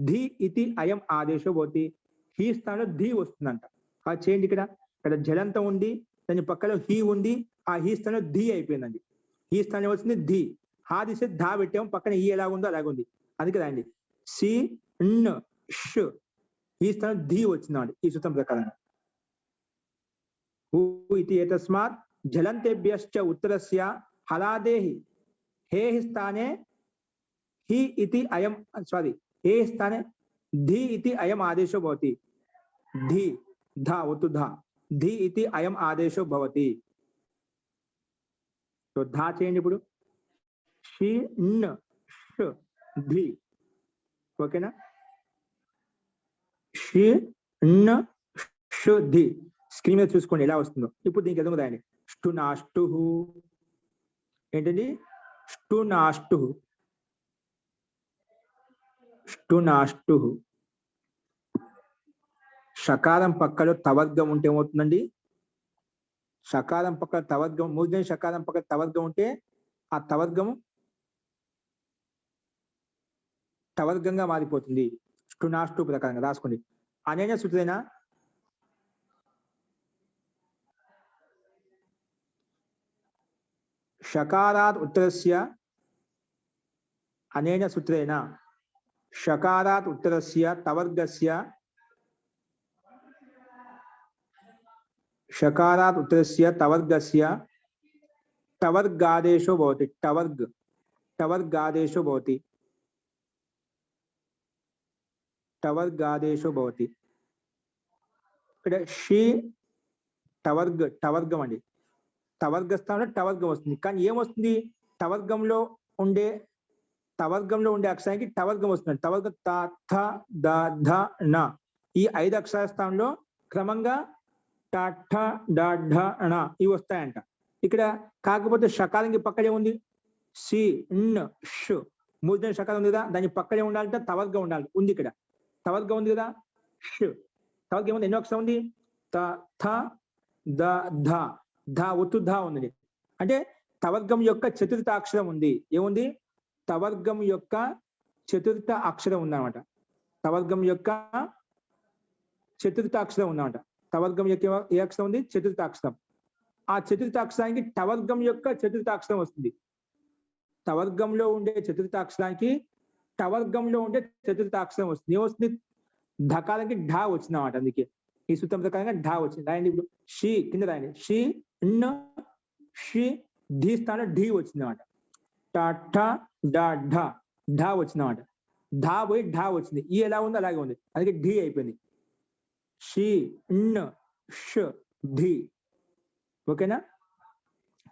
ధి ఇతి అయం ఆదేశో భవతి. హీ స్థానంలో ధి వస్తుందంట. అది చేయండి. ఇక్కడ జలంతం ఉంది, దాని పక్కలో హీ ఉంది, ఆ హీ స్థానంలో ధి అయిపోయిందండి. హీ స్థానంలో వచ్చింది ధి. హా దిశ ధా పెట్టాము, పక్కన ఈ ఎలాగ ఉందో అలాగే ఉంది. అందుకే రాయండి సి న్ ష్. ఈ స్థానం ధి వచ్చిందండి ఈ సూత్రం ప్రకారం. హూ ఇతి ఏతస్మాత్ జలంతేభ్యశ్చ ఉత్తరస్య హలాదేహి హేహి స్థానే హి ఇతి అయం సారీ హే స్థానే ధి ఇతి అయం ఆదేశో భవతి ధి ధ ఒత్తు ధ ధి ఇతి అయం ఆదేశో భవతి సో ధా చేయండి ఇప్పుడు షి న్ ష్ ధి ఓకేనా షి న్ ష్ ధి స్క్రీన్ మీద చూసుకోండి ఎలా వస్తుందో ఇప్పుడు దీనికి ఎదుగు రాయండి స్టునాష్టు ఏంటండి స్టునాష్టు స్టునాష్టు షకారం పక్కలో తవర్గం ఉంటే ఏమవుతుందండి షకారం పక్కన తవర్గం మూర్ధన్య షకారం పక్కన తవర్గం ఉంటే ఆ తవర్గం తవర్గంగా మారిపోతుంది స్టునాష్టు ప్రకారంగా రాసుకోండి అనేన సూత్రేనా షకారాత్ ఉత్తరస్య అనేన సూత్రేణ షకారాత్ ఉత్తరస్య తవర్గస్య షకారాత్ ఉత్తరస్య తవర్గస్య తవర్గాదేశో భవతి తవర్గాదేశో భవతి తవర్గాదేశో భవతి ఇక్కడ షి టవర్గం అండి తవర్గ స్థానంలో టవర్గం వస్తుంది కానీ ఏమొస్తుంది తవర్గంలో ఉండే అక్షరానికి టవర్గం వస్తుంది తవర్గ త థ ద ధ న ఈ 5 అక్షరాల స్థానంలో క్రమంగా ట ఠ డ ఢ ణ ఇవి వస్తాయంట ఇక్కడ కాకపోతే షకారంకి పక్కనే ఉంది సి న్ ష్ మూర్ధన్య షకారం ఉంది కదా దాని పక్కనే ఉండాలంటే తవర్గం ఉండాలి ఉంది ఇక్కడ తవర్గం ఉంది కదా ష్ తవర్గం ఏముంది ఎన్నో అక్షరం ఉంది త థ ద ధ ధ ఒత్తు ధ ఉంది అంటే తవర్గం యొక్క చతుర్థ అక్షరం ఉంది ఏముంది తవర్గం యొక్క చతుర్థ అక్షరం ఉందన్నమాట తవర్గం యొక్క చతుర్థ అక్షరం ఉందన్నమాట తవర్గం యొక్క ఏ అక్షరం ఉంది చతుర్థ అక్షరం ఆ చతుర్థ అక్షరానికి టవర్గం యొక్క చతుర్థ అక్షరం వస్తుంది తవర్గంలో ఉండే చతుర్థ అక్షరానికి టవర్గంలో ఉండే చతుర్థ అక్షరం వస్తుంది ఏమొస్తుంది ధకారానికి ఢా వచ్చింది అన్నమాట అందుకే ఈ సూత్రం ప్రకారంగా ఢా వచ్చింది రాయండి ఇప్పుడు షి కింద రాయండి షి న్ షి ధి స్థానంలో ఢీ వచ్చింది అన్నమాట ట ఢ ఢ వచ్చింది అన్నమాట ధా పోయి ఢా వచ్చింది ఈ ఎలా ఉంది అలాగే ఉంది అందుకే ఢీ అయిపోయింది షి న్ ష్ ధి ఓకేనా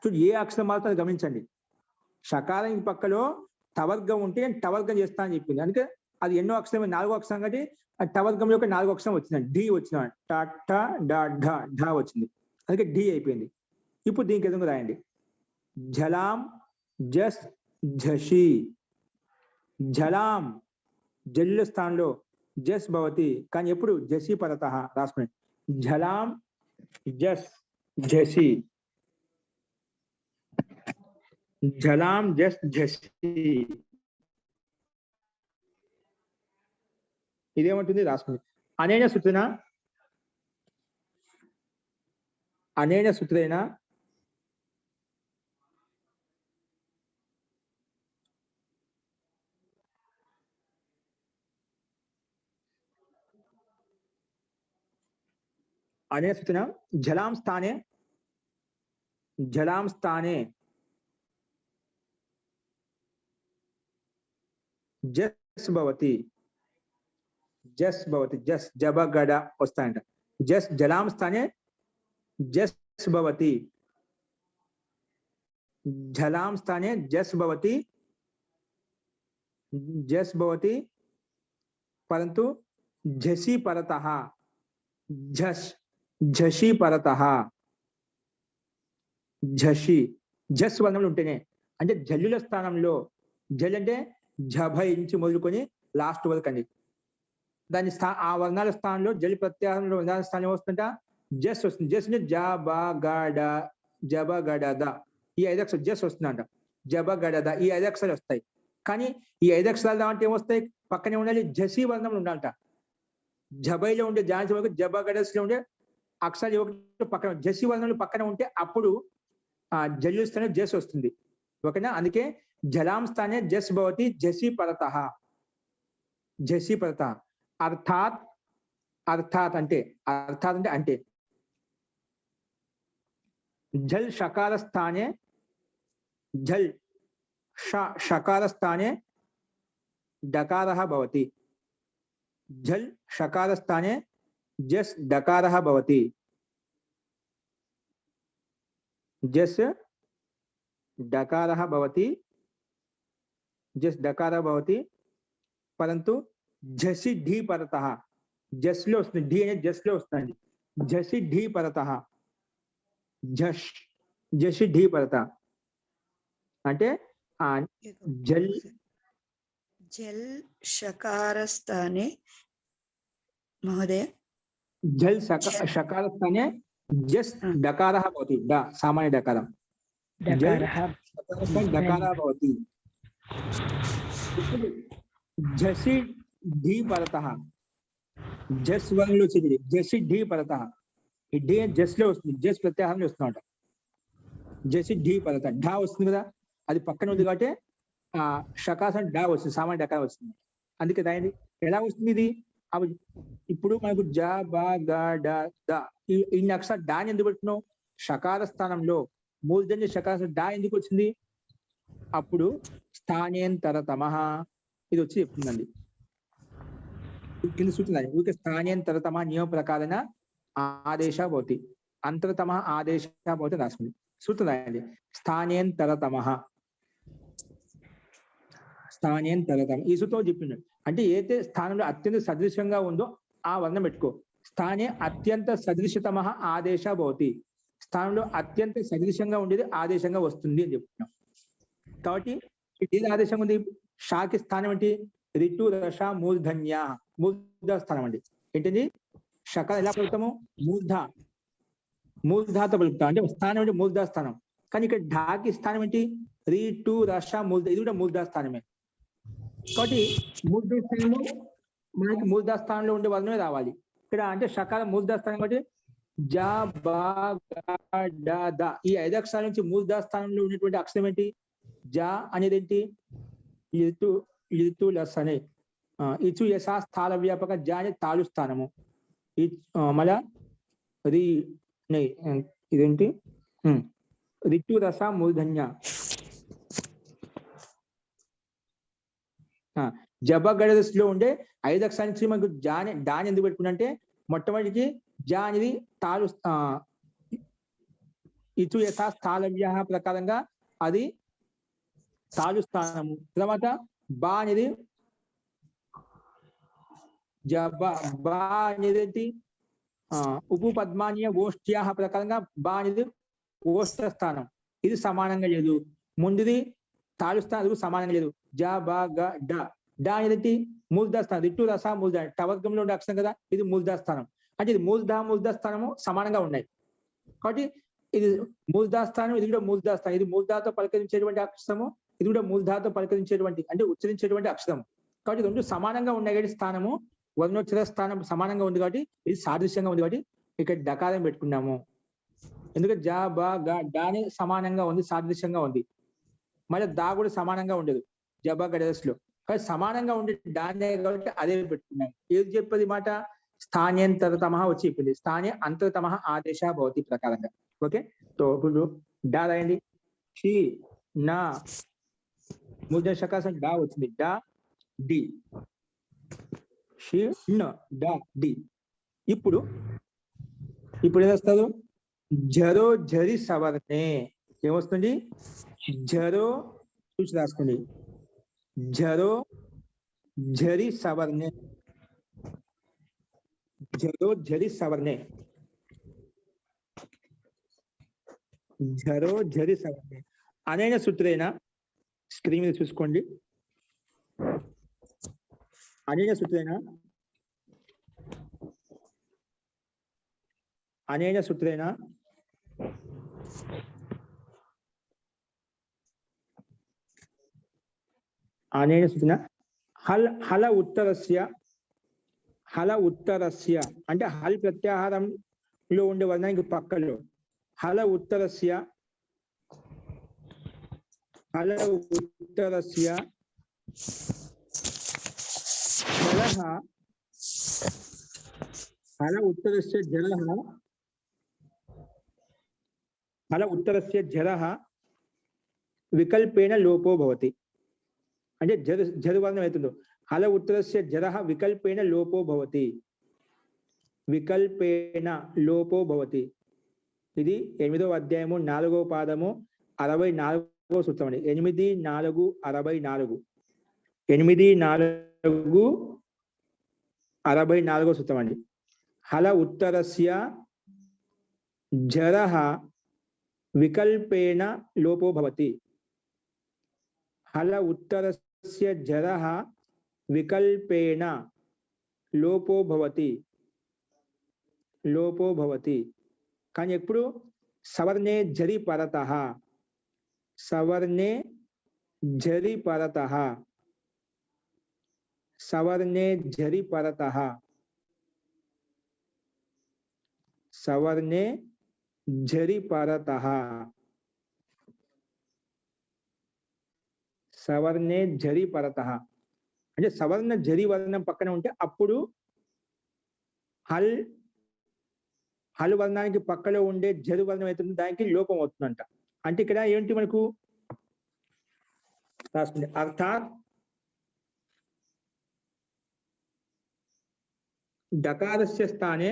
చూడు ఏ అక్షరం మాత్రం గమనించండి షకారం పక్కలో తవర్గం ఉంటే టవర్గం చేస్తా అని చెప్పింది అందుకే అది ఎన్నో అక్షరం 4వ అక్షరం కాబట్టి ఆ టవర్గం యొక్క 4వ అక్షరం వచ్చింది ఢీ వచ్చిన ట ఢ ఢ వచ్చింది అందుకే ఢీ అయిపోయింది ఇప్పుడు దీనికి ఎదుగు రాయండి జలాం జస్ ఝషి జలాం జల్లు స్థానంలో జస్ భవతి కానీ ఎప్పుడు జసి పరత రాసుకోండి జలాం జస్ ఝషి జలాం జస్ ఝషి ఇదేమంటుంది రాసుకోండి అనేన సూత్రేణ అనేన సూత్రేణ జలాం స్థానే జస్ భవతి జస్ జబ గడ వస్తాయంట జలాం స్థానే జస్ భవతి జలాం స్థానే జస్ భవతి परंतु झसी परतः झसी परतः झसी జస్ వర్ణములు ఉంటేనే అంటే జల్లుల స్థానంలో జల్ అంటే జభయించి మొదలుకొని లాస్ట్ వరకు అండి దాని ఆ వర్ణాల స్థానంలో జల్ ప్రత్యాహారంలో వర్ణాల స్థానం వస్తుంట జస్ వస్తుంది జస్ అంటే జబ గడ ఈ 5 అక్షరాలు జస్ వస్తుందంట జబ గడ ఈ 5 అక్షరాలు వస్తాయి కానీ ఈ 5 అక్షరాలు దాంట్లో ఏమొస్తాయి పక్కనే ఉండాలి జసి వర్ణములు ఉండాలంట జబైలో ఉండే జాన్సి వరకు జబ గడస్లో ఉండే అక్షరాలు ఒకటి పక్కన జసి వర్ణములు పక్కన ఉంటే అప్పుడు జల్లు స్థానే జస్ వస్తుంది ఓకేనా అందుకే జలాం స్థానే జస్ భవతి జసి పరతః అర్థాత్ అంటే झल् शकारस्थाने झल् शकारस्थाने डकारः भवति। झल् शकारस्थाने जस् डकारः भवति। जस् डकारः भवति, जस् डकारः भवति, परंतु झसि ढी परतः జస్లో వస్తుంది, ఢీ అనేది జస్లో వస్తుంది, జసి ఢీ పరత జసి ఢీ పరత అంటే జల్ జల్ షకారస్థానే మహోదయ జల్ షకారస్థానే జస్ డకారः भवति, ड सामान्य डकारं डकारः भवति। झसि ढी परतः జస్ వరంలో వచ్చింది, జసి ఢీ పరత, ఈ ఢీ జస్ లో వస్తుంది, జస్ ప్రత్యాహారంలో వస్తుందన్నమాట, జసి ఢీ పరత, ఢా వస్తుంది కదా, అది పక్కన ఉంది కాబట్టి ఆ షకాసం డా వస్తుంది, సామాన్య డకారం వస్తుంది, అందుకే దాని ఎలా వస్తుంది ఇది. అవి ఇప్పుడు మనకు జ బ గ డ ద ఇన్ని అక్షరాలు డాని ఎందుకు పెట్టుకున్నాం, షకార స్థానంలో మూర్ధన్య షకార డా ఎందుకు వచ్చింది, అప్పుడు స్థానేంతరతమః ఇది వచ్చి చెప్తుందండి. కింద సూచన ఊరికే స్థానేంతరతమ నియమ ప్రకారేణ ఆదేశ భవతి, అంతరతమ ఆదేశ భవతి రాసుకుంది సూత్రం రాయండి. స్థానేంతరతమ స్థానేంతరతమ ఈ సూత్రం చెప్పిండు, అంటే ఏదైతే స్థానంలో అత్యంత సదృశ్యంగా ఉందో ఆ వర్ణం పెట్టుకో. స్థానే అత్యంత సదృశతమ ఆదేశ భవతి, స్థానంలో అత్యంత సదృశ్యంగా ఉండేది ఆదేశంగా వస్తుంది అని చెప్తున్నాం. కాబట్టి ఏది ఆదేశంగా ఉంది, షాకి స్థానం ఏంటి, రిటు రస మూర్ధన్య, మూర్ధ స్థానం అండి. ఏంటిది షక ఎలా పలుకుతాము, మూర్ధాతో పలుకుతాం, అంటే స్థానం అంటే మూర్ధ స్థానం. కానీ ఇక్కడ ఢాకి స్థానం ఏంటి, రిటు రస మూర్ధ, ఇది కూడా మూర్ధ స్థానమే. కాబట్టి మూర్ధ స్థానము మనకి మూర్ధ స్థానంలో ఉండే వర్ణమే రావాలి ఇక్కడ, అంటే షకాల మూర్ధ స్థానం కాబట్టి జ బ గ డ ద ఈ 5 అక్షరాల నుంచి మూర్ధ స్థానంలో ఉన్నటువంటి అక్షరం ఏంటి, జ అనేది ఏంటి, ఇతు లస్ అనే ఇచు యశా స్థాల వ్యాపక జ అనే తాళు స్థానము, మళ్ళా రి ఇదేంటి రిటు రస మూర్ధన్య. జబ గడదలో ఉండే 5 అక్షరాల నుంచి మనకు జాని డాని ఎందుకు పెట్టుకున్నంటే, మొట్టమొదటికి జా అనేది తాళు ఇచు యశా స్థాలవ్య ప్రకారంగా అది తాళు స్థానము. తర్వాత బా అనేది బా అనేది ఉప పద్మానీయ ఓష్ట్యా ప్రకారంగా బా అనేది ఓష్ట స్థానం, ఇది సమానంగా లేదు. ముందుది తాళు స్థానం సమానంగా లేదు. జ బ గ డ డా అనేది మూర్ధ స్థానం, రిటు రస మూర్ధ టవర్గంలో ఉండే అక్షరం కదా, ఇది మూర్ధ స్థానం, అంటే ఇది మూర్ధ స్థానము సమానంగా ఉన్నాయి. కాబట్టి ఇది మూర్ధ స్థానం, ఇది కూడా మూర్ధ స్థానం, ఇది మూర్ధతో పలకరించేటువంటి అక్షరము, ఇది కూడా మూర్ధతో పలకరించేటువంటి అంటే ఉచ్చరించేటువంటి అక్షరం. కాబట్టి రెండు సమానంగా ఉన్నాయి కాబట్టి స్థానము వర్ణోచ్చర స్థానం సమానంగా ఉంది కాబట్టి ఇది సాదృశ్యంగా ఉంది కాబట్టి ఇక్కడ డకారం పెట్టుకున్నాము. ఎందుకంటే జ బ గ డాని సమానంగా ఉంది, సాదృశ్యంగా ఉంది. మళ్ళీ దా కూడా సమానంగా ఉండదు జబ గడదస్లో, కానీ సమానంగా ఉండే డానే కాబట్టి అదే పెట్టుకున్నాము. ఏది చెప్పేది మాట, స్థానేంతరతమ వచ్చి చెప్పింది, స్థానే అంతరతమ ఆదేశ భవతి ప్రకారంగా. ఓకే, సో ఇప్పుడు డా రాయండి. షి నా మూర్ధ షకాసం డా వచ్చింది, డా డి షి న డా డి. ఇప్పుడు ఏం వస్తారు, జరో జరి సవర్ణే ఏమొస్తుంది, జరో చూసి రాసుకోండి, జరో జరి సవర్ణే, జరో జరి సవర్ణే, జరో జరి సవర్ణే అనేన సూత్రేణ, స్క్రీన్ మీద చూసుకోండి, అనేన సూత్రేణ అనేన సూత్రేణ అనేన సూత్రేణ హల ఉత్తరస్య అంటే హల్ ప్రత్యాహారంలో ఉండే వర్ణానికి పక్కలో హల ఉత్తరస్య జలః, హల ఉత్తరస్య జలః హల ఉత్తరస్య జరః వికల్పేన లోపో భవతి. అంటే జరు వర్ణం అవుతుందో హల ఉత్తరస్య జరః వికల్పేన లోపో భవతి. వికల్పేన లోపో భవతి. ఇది 8వ అధ్యాయము 4వ పాదము 64వ సూత్రం అండి. 8-4-64. 8-4-64 సూత్రం అండి. హల ఉత్తరస్య జరః వికల్పేన లోపో భవతి. హల ఉత్తరస్య జరః వికల్పేన లోపో భవతి. లోపో భవతి. కానీ ఎప్పుడు సవర్ణే జరి పరతః. సవర్ణే జరి పరతః. సవర్ణే జరి పరతః. సవర్ణే జరి పరతః. సవర్ణే జరి పరతః అంటే సవర్ణ జరి వర్ణం పక్కన ఉంటే అప్పుడు హల్ హల్ వర్ణానికి పక్కలో ఉండే జరి వర్ణం అవుతుంది, దానికి లోపం అవుతుందంట. అంటే ఇక్కడ ఏంటి మనకు రాసుకుంటే అర్థాత్ డకారస్య స్థానే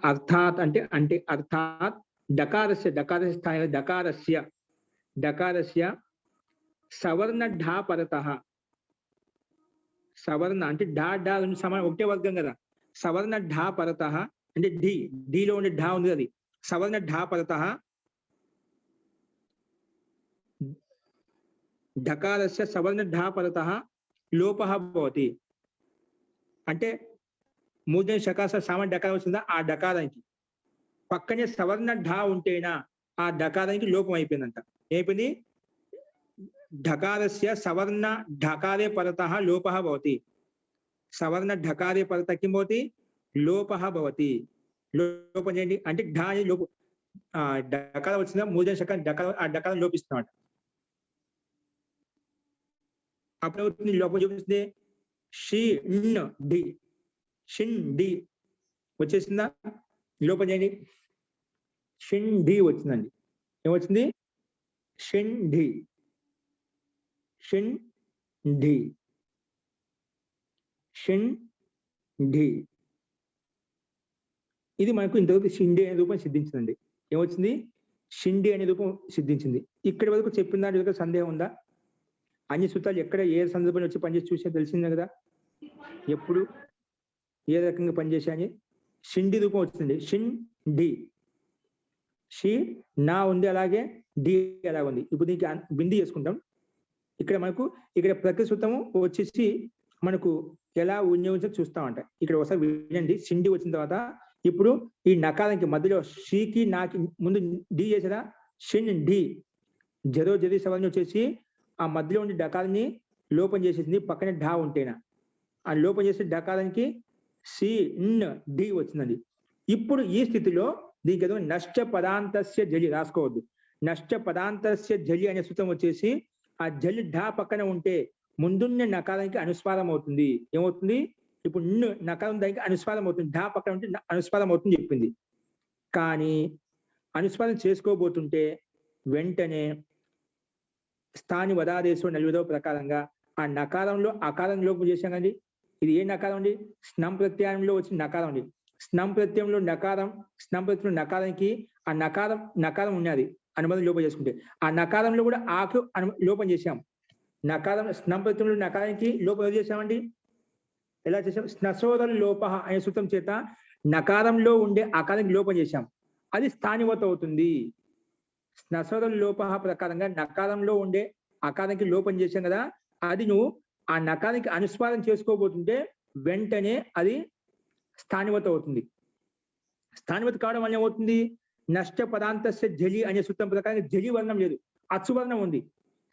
అర్థాత్ అంటే అర్థాత్ డకారస్య స్థాయి డకారస్య సవర్ణ ఢా పరతః. సవర్ణ అంటే ఢా సమానం ఒకటే వర్గం కదా. సవర్ణ ఢా పరతః అంటే ఢీలో ఉండే ఢా ఉంది అది. సవర్ణ ఢా పరతః ఢకారస్య సవర్ణ ఢా పరతః లోపః భవతి. అంటే మూర్ధన్య శకార సామాన్య డకారం వచ్చిందా ఆ డకారానికి పక్కనే సవర్ణ ఢా ఉంటేనా ఆ డకారానికి లోపం అయిపోయిందంట. ఏమైపోయింది? ఢకారస్య సవర్ణ ఢకారే పరతః లోపః భవతి. సవర్ణ ఢకారే పరతః కిం భవతి? లోపః భవతి. లోపం చేయండి అంటే ఢా లోపు డకారం వచ్చిందా మూర్ధన్య శకారం డకారం ఆ డకారం లోపిస్తున్నమాట. అప్పుడు అవుతుంది లోపం చూపిస్తుంది షిన్ డి వచ్చేసిందా? లోపం చేయండి. షిన్ డి వచ్చిందండి. ఏమొచ్చింది? షిన్ డి. ఇది మనకు ఇంతవరకు షిండి అనే రూపం సిద్ధించిందండి. ఏమొచ్చింది? షిండి అనే రూపం సిద్ధించింది. ఇక్కడి వరకు చెప్పిన దాని వరకు సందేహం ఉందా? అన్ని సూత్రాలు ఎక్కడ ఏ సందర్భంలో వచ్చి పనిచేసి చూసే తెలిసిందే కదా. ఎప్పుడు ఏ రకంగా పనిచేశాయని షిండి రూపం వచ్చింది. Shin D. షి నా ఉంది, అలాగే డి ఎలా ఉంది. ఇప్పుడు దీనికి బింది చేసుకుంటాం. ఇక్కడ ప్రకృతి సూత్రము వచ్చేసి మనకు ఎలా వినియోగించో చూస్తామంట. ఇక్కడ ఒకసారి వినండి. షిండి వచ్చిన తర్వాత ఇప్పుడు ఈ నకారానికి మధ్యలో షీకి నాకి ముందు డి చేసారా? షిన్ డి. జరి సవర్ణ వచ్చేసి ఆ మధ్యలో ఉండి డకారాన్ని లోపం చేసేసింది. పక్కనే ఢా ఉంటేనా ఆ లోపం చేసే డకారానికి సి డి వచ్చిందండి. ఇప్పుడు ఈ స్థితిలో దీనికి ఏదో నష్ట పదాంతస్య జలి రాసుకోవద్దు. నష్ట పదాంతస్య జలి అనే సూత్రం వచ్చేసి ఆ జలి ఢా పక్కన ఉంటే ముందున్న నకారానికి అనుస్వారం అవుతుంది. ఏమవుతుంది? ఇప్పుడు నకారం దానికి అనుస్వారం అవుతుంది. ఢా పక్కన ఉంటే అనుస్వారం అవుతుంది చెప్పింది. కానీ అనుస్వారం చేసుకోబోతుంటే వెంటనే స్థాని వదాదేశం 40వ ప్రకారంగా ఆ నకారంలో అకారం లోపం చేశాం కండి. ఇది ఏ నకారం అండి? స్నం ప్రత్యయంలో వచ్చిన నకారం అండి. స్నం ప్రత్యయంలో నకారానికి ఆ నకారం ఉన్నది అనుబంధం లోపం చేసుకుంటే ఆ నకారంలో కూడా ఆకు లోపం చేశాం. నకారం స్నం ప్రత్యయంలో నకారానికి లోపం ఏం చేశామండి? ఎలా చేశాం? స్నసోదర లోప అనే సూత్రం చేత నకారంలో ఉండే ఆకారానికి లోపం చేశాం. అది స్థానివత అవుతుంది. స్నసోదర లోప ప్రకారంగా నకారంలో ఉండే ఆకారానికి లోపం చేశాం కదా, అది నువ్వు ఆ నకారానికి అనుస్వారం చేసుకోబోతుంటే వెంటనే అది స్థానివత అవుతుంది. స్థానివత కావడం వల్ల ఏమవుతుంది? నష్ట పదాంతస్య జలి అనే సూత్రం ప్రకారంగా జలి వర్ణం లేదు, అచ్చు వర్ణం ఉంది.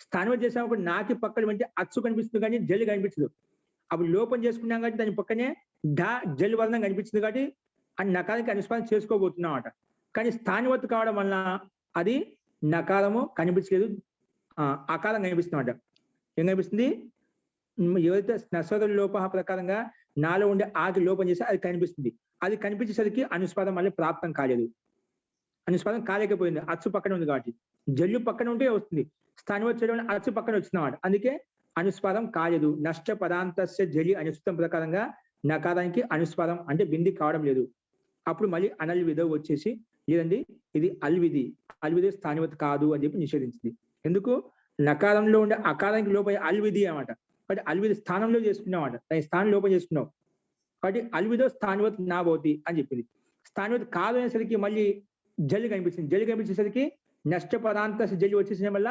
స్థానివత చేసినప్పుడు నాకి పక్కన వెంటే అచ్చు కనిపిస్తుంది కానీ జలి కనిపించదు. అప్పుడు లోపం చేసుకున్నాం కాబట్టి దాని పక్కనే జలి వర్ణం కనిపించింది కాబట్టి ఆ నకారానికి అనుస్వారం చేసుకోబోతున్నాం అన్నమాట. కానీ స్థానివత్తు కావడం వల్ల అది నకారము కనిపించలేదు, అకారం కనిపిస్తుంది. ఏం కనిపిస్తుంది? ఏదైతే నస్వర లోప ప్రకారంగా నాలో ఉండే ఆకి లోపం చేస్తే అది కనిపిస్తుంది. అది కనిపించేసరికి అనుస్వాదం మళ్ళీ ప్రాప్తం కాలేదు, అనుస్వాదం కాలేకపోయింది. అచ్చు పక్కన ఉంది కాబట్టి. జల్లు పక్కన ఉంటే వస్తుంది, స్థానివత్తు చేయడం వల్ల అచ్చు పక్కన వచ్చినమాట. అందుకే అనుస్వాదం కాలేదు. నష్ట పదాంతస్య జలి అనే సూత్రం ప్రకారంగా నకారానికి అనుస్వాదం అంటే బింది కావడం లేదు. అప్పుడు మళ్ళీ అనల్ విధ వచ్చేసి లేదండి ఇది అల్విధి, అల్విధి స్థానివత్తు కాదు అని చెప్పి నిషేధించింది. ఎందుకు? నకారంలో ఉండే అకారానికి లోపం అల్విధి అన్నమాట. కాబట్టి అల్విధి స్థానంలో చేసుకున్నామాట, దాని స్థానం లోపం చేసుకున్నావు కాబట్టి అల్విధో స్థానివత్ నా భవతి అని చెప్పింది. స్థానివత్ కాదు అనేసరికి మళ్ళీ జలి కనిపించింది. జలి కనిపించేసరికి నష్ట పదాంతస్య జలి వచ్చేసిన వల్ల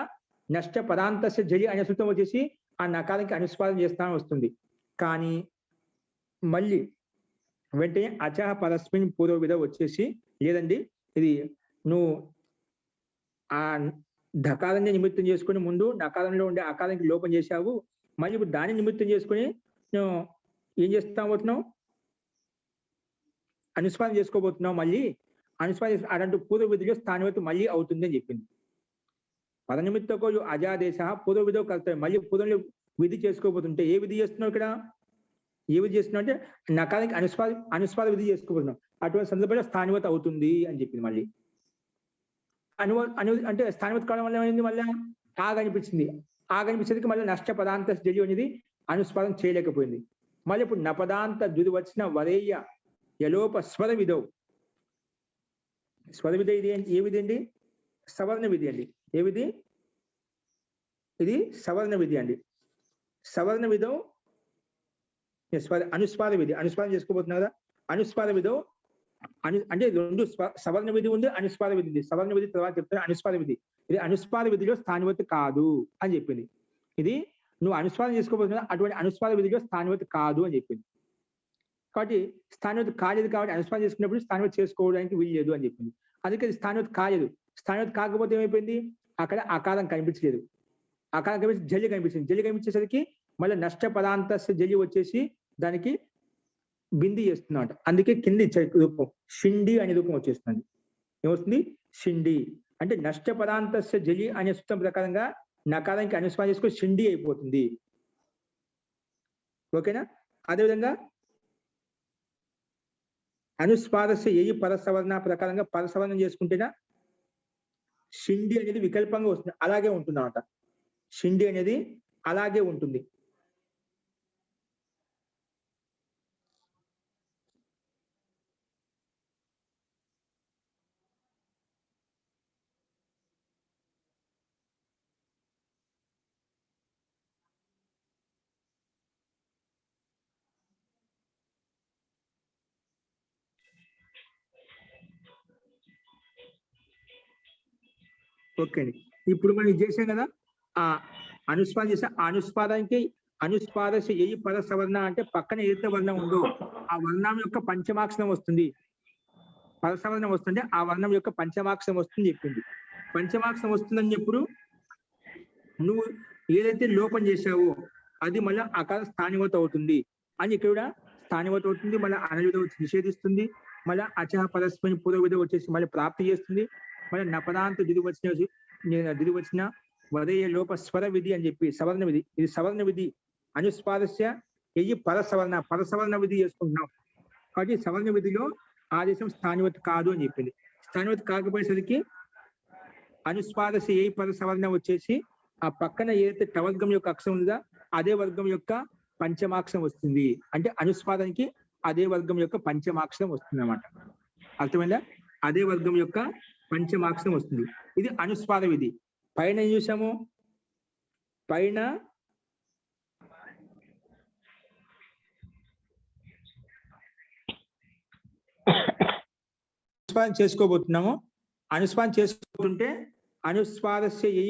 నష్ట పదాంతస్య జలి అనే సూత్రం వచ్చేసి ఆ నకారానికి అనుస్వాదం చేస్తామని వస్తుంది. కానీ మళ్ళీ వెంటనే అచహ పరస్మిన్ పూర్వ విధ వచ్చేసి లేదండి ఇది నువ్వు ఆ ధకారాన్ని నిమిత్తం చేసుకుని ముందు నకారంలో ఉండే ఆకారానికి లోపం చేశావు, మళ్ళీ ఇప్పుడు దాన్ని నిమిత్తం చేసుకుని నువ్వు ఏం చేస్తాబోతున్నావు? అనుస్వాదం చేసుకోబోతున్నావు. మళ్ళీ అనుస్వాదం అదంటూ పూర్వ విధిలో స్థానివత్తు మళ్ళీ అవుతుంది అని చెప్పింది. పద నిమిత్తకో అజాదేశ పూర్వ విధో కర్తవ్యం. మళ్ళీ పూర్వంలో విధి చేసుకోబోతుంటే ఏ విధి చేస్తున్నావు ఇక్కడ? ఏ విధి చేస్తున్నావు అంటే నకారానికి అనుస్వాద విధి చేసుకోబోతున్నావు. అటువంటి సందర్భంలో స్థానివత్తు అవుతుంది అని చెప్పింది. మళ్ళీ అంటే స్థానివత్తు కావడం వల్ల ఏమైంది? మళ్ళీ కనిపించింది. కనిపించేందుకు మళ్ళీ నష్ట పదాంత జలి అనేది అనుస్వాదం చేయలేకపోయింది. మళ్ళీ ఇప్పుడు నపదాంత దుది వచ్చిన వరేయ యలోప స్వర విధౌ. స్వర విధ ఇది ఏ విధి అండి? సవర్ణ విధి అండి. ఏ విధి? ఇది సవర్ణ విధి అండి. సవర్ణ విధౌ అనుస్వాద విధి. అనుస్వాదం చేసుకోబోతున్నా కదా, అనుస్వాద విధౌ అంటే రెండు సవర్ణ విధి ఉంది, అనుస్వాద విధి ఉంది. సవర్ణ విధి తర్వాత చెప్తాను, అనుస్వాద విధి. ఇది అనుస్వాద విధిలో స్థానివత్తు కాదు అని చెప్పింది. ఇది నువ్వు అనుస్వాదం చేసుకోబోతున్నా అటువంటి అనుస్వాద విధిలో స్థానివత్తు కాదు అని చెప్పింది. కాబట్టి స్థానివత్తు కాలేదు కాబట్టి అనుస్వాదం చేసుకున్నప్పుడు స్థానివత్తు చేసుకోవడానికి వీల్లేదు అని చెప్పింది. అందుకే స్థానివత్తు కాలేదు. స్థానివత్తు కాకపోతే ఏమైపోయింది? అక్కడ అకారం కనిపించలేదు, అకారం కనిపించి జల్లి కనిపించింది. జల్లి కనిపించేసరికి మళ్ళీ నష్ట పదాంతస్య జల్లి వచ్చేసి దానికి బింది చేస్తున్నాడు. అందుకే కింది రూపం షిండి అనే రూపం వచ్చేస్తుంది. ఏమొస్తుంది? షిండి అంటే నష్ట పదాంతస్య జలి అనే సూత్రం ప్రకారంగా నకారానికి అనుస్వాదం చేసుకొని షిండి అయిపోతుంది. ఓకేనా? అదేవిధంగా అనుస్వాదస్య ఏ పరసవర్ణ ప్రకారంగా పరసవర్ణం చేసుకుంటేనా షిండి అనేది వికల్పంగా వస్తుంది, అలాగే ఉంటుంది అన్నమాట. షిండి అనేది అలాగే ఉంటుంది. ఓకే అండి. ఇప్పుడు మనం ఇది చేసాం కదా, ఆ అనుస్వాదం చేసా. ఆ అనుస్వాదానికి అనుస్వాదస్య ఏ పద సవర్ణ అంటే పక్కన ఏదైతే వర్ణం ఉందో ఆ వర్ణం యొక్క పంచమాక్షరం వస్తుంది. పద సవర్ణం వస్తుంటే ఆ వర్ణం యొక్క పంచమాక్షరం వస్తుంది చెప్పింది. పంచమాక్షరం వస్తుందని చెప్పుడు నువ్వు ఏదైతే లోపం చేశావో అది మళ్ళీ అకార స్థానివత్తు అవుతుంది అని ఇక్కడ కూడా స్థానివత్తు అవుతుంది. మళ్ళీ అనవిధ వచ్చి నిషేధిస్తుంది. మళ్ళీ అచహ పరస్మిన్ పూర్వ విధ వచ్చేసి మళ్ళీ ప్రాప్తి చేస్తుంది. మళ్ళీ నపదాంత దిది వచ్చిన వదయ లోప స్వర విధి అని చెప్పి సవర్ణ విధి. ఇది సవర్ణ విధి. అనుస్వాదస్య ఎయ్యి పరసవర్ణ విధి చేసుకుంటున్నాం కాబట్టి సవర్ణ విధిలో ఆదేశం స్థానివత్తు కాదు అని చెప్పింది. స్థానివత్తు కాకపోయేసరికి అనుస్వాదస్య ఏ పరసవర్ణ వచ్చేసి ఆ పక్కన ఏదైతే టవర్గం యొక్క అక్షరం ఉందా అదే వర్గం యొక్క పంచమాక్షరం వస్తుంది. అంటే అనుస్వాదానికి అదే వర్గం యొక్క పంచమాక్షరం వస్తుంది అన్నమాట. అర్థమైందా? అదే వర్గం యొక్క పంచమాక్షరం వస్తుంది. ఇది అనుస్వాద విధి. పైన ఏం చూసాము? పైన అనుస్వాదం చేసుకోబోతున్నాము. అనుస్వాదం చేసుకోబోతుంటే అనుస్వాదస్య ఏ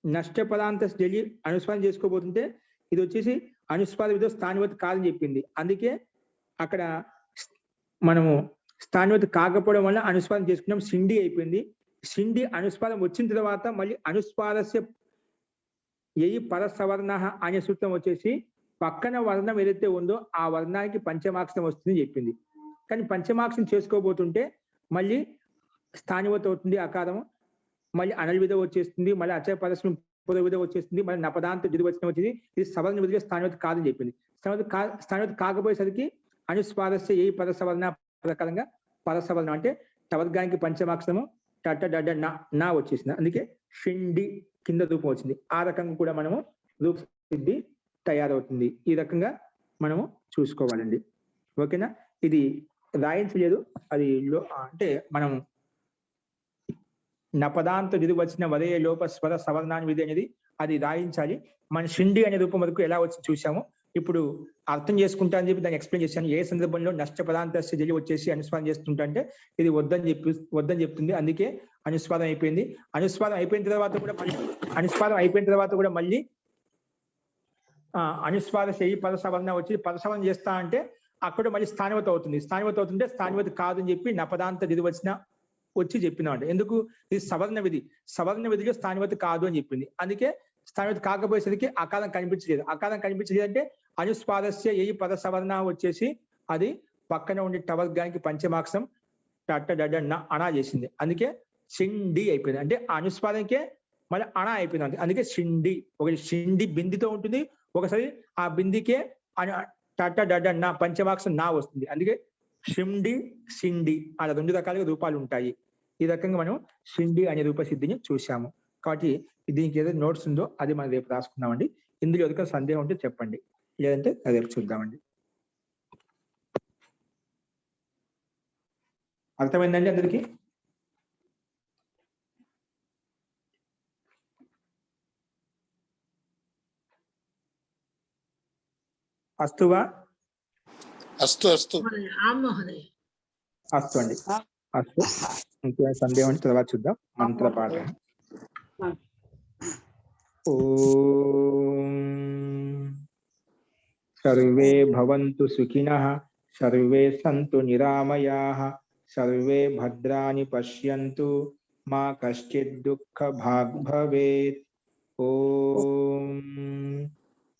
నష్ట పదాంత జలి అనుస్వాదం చేసుకోబోతుంటే ఇది వచ్చేసి అనుస్వాద విధి స్థానివత్తు కాదని చెప్పింది. అందుకే అక్కడ మనము స్థానివత్తు కాకపోవడం వల్ల అనుస్వాదం చేసుకున్నాం, షిండి అయిపోయింది. షిండి అనుస్వాదం వచ్చిన తర్వాత మళ్ళీ అనుస్వాదస్య ఏ పరసవర్ణ అనే సూత్రం వచ్చేసి పక్కన వర్ణం ఏదైతే ఉందో ఆ వర్ణానికి పంచమాక్షరం వస్తుందని చెప్పింది. కానీ పంచమాక్షరం చేసుకోబోతుంటే మళ్ళీ స్థానివత అవుతుంది అకారం, మళ్ళీ అనల్ విధ వచ్చేస్తుంది, మళ్ళీ అచయ పరస్యం పుర విధ వచ్చేస్తుంది, మళ్ళీ నపదాంత ద్వివచనం వచ్చింది. ఇది సవర్ణ విధిగా స్థానివత కాదని చెప్పింది. స్థానివత కాకపోయేసరికి అనుస్వారస్య ఏ పరసవర్ణ ప్రకారంగా పరసవర్ణం అంటే టవర్గానికి పంచమాక్షరము టట డడ నా వచ్చేసింది. అందుకే షిండి కింద రూపం వచ్చింది. ఆ రకంగా కూడా మనము రూప సిద్ధి తయారవుతుంది. ఈ రకంగా మనము చూసుకోవాలండి. ఓకేనా? ఇది రాయించలేదు, అది అంటే మనం నపదాంత విధివచన వరే లోప స్వర సవర్ణాన్ని విధి అనేది అది రాయించాలి. మన షిండి అనే రూపం వరకు ఎలా వచ్చి చూసాము. ఇప్పుడు అర్థం చేసుకుంటా అని చెప్పి దాన్ని ఎక్స్ప్లెయిన్ చేశాను. ఏ సందర్భంలో నష్ట పదాంతస్య జలి వచ్చేసి అనుస్వారం చేస్తుంటా అంటే ఇది వద్దని చెప్తుంది. అందుకే అనుస్వారం అయిపోయింది. అనుస్వారం అయిపోయిన తర్వాత కూడా మళ్ళీ అనుస్వార శై పరసవర్ణ వచ్చి పరసవర్ణ చేస్తా అంటే అక్కడ మళ్ళీ స్థానివత అవుతుంది. స్థానివత అవుతుంటే స్థానివత కాదని చెప్పి నపదాంత విధివచన వచ్చి చెప్పినామంట. ఎందుకు? ఇది సవర్ణ విధి. సవర్ణ విధిలో స్థానివత కాదు అని చెప్పింది. అందుకే స్థానివత కాకపోయేసరికి అకారం కనిపించలేదు. అకారం కనిపించలేదు అంటే అనుస్వారస్య ఏ పద సవర్ణ వచ్చేసి అది పక్కన ఉండే టవర్గానికి పంచమాక్షరం టట్ట డడ్డ అనా చేసింది. అందుకే షిండి అయిపోయింది. అంటే అనుస్వారంకే మళ్ళీ అనా అయిపోయింది. అందుకే షిండి. ఒకటి షిండి బిందితో ఉంటుంది, ఒకసారి ఆ బిందికే టట్ట డడ్డ పంచమాక్షరం నా వస్తుంది. అందుకే షిండి షిండి అలా 2 రకాలుగా రూపాలు ఉంటాయి. ఈ రకంగా మనం షిండి అనే రూపసిద్ధిని చూసాము. కాబట్టి దీనికి ఏదైతే నోట్స్ ఉందో అది మనం రేపు రాసుకున్నామండి. ఇందులో ఏదైనా సందేహం ఉంటే చెప్పండి, లేదంటే రేపు చూద్దామండి. అర్థమైందండి అందరికి? అస్తువా? అస్తు అస్తు మహోదయ. అస్తు అండి. అస్తు. ఇంకేమైనా సందేహం ఉంటే తర్వాత చూద్దాం. మంత్రపాఠం. ఓం సర్వే భవంతు సుఖినః, సర్వే సంతు నిరామయాః, సర్వే భద్రాణి పశ్యంతు, మా కశ్చిద్ దుఃఖభాగ్ భవేత్. ఓం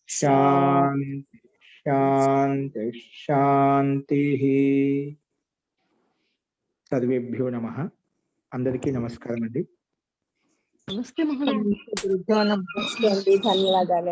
శాంతి శాంతి శాంతిః. సర్వేభ్యో నమః. అందరికీ నమస్కారం అండి. నమస్తే అండి, ధన్యవాదాలు.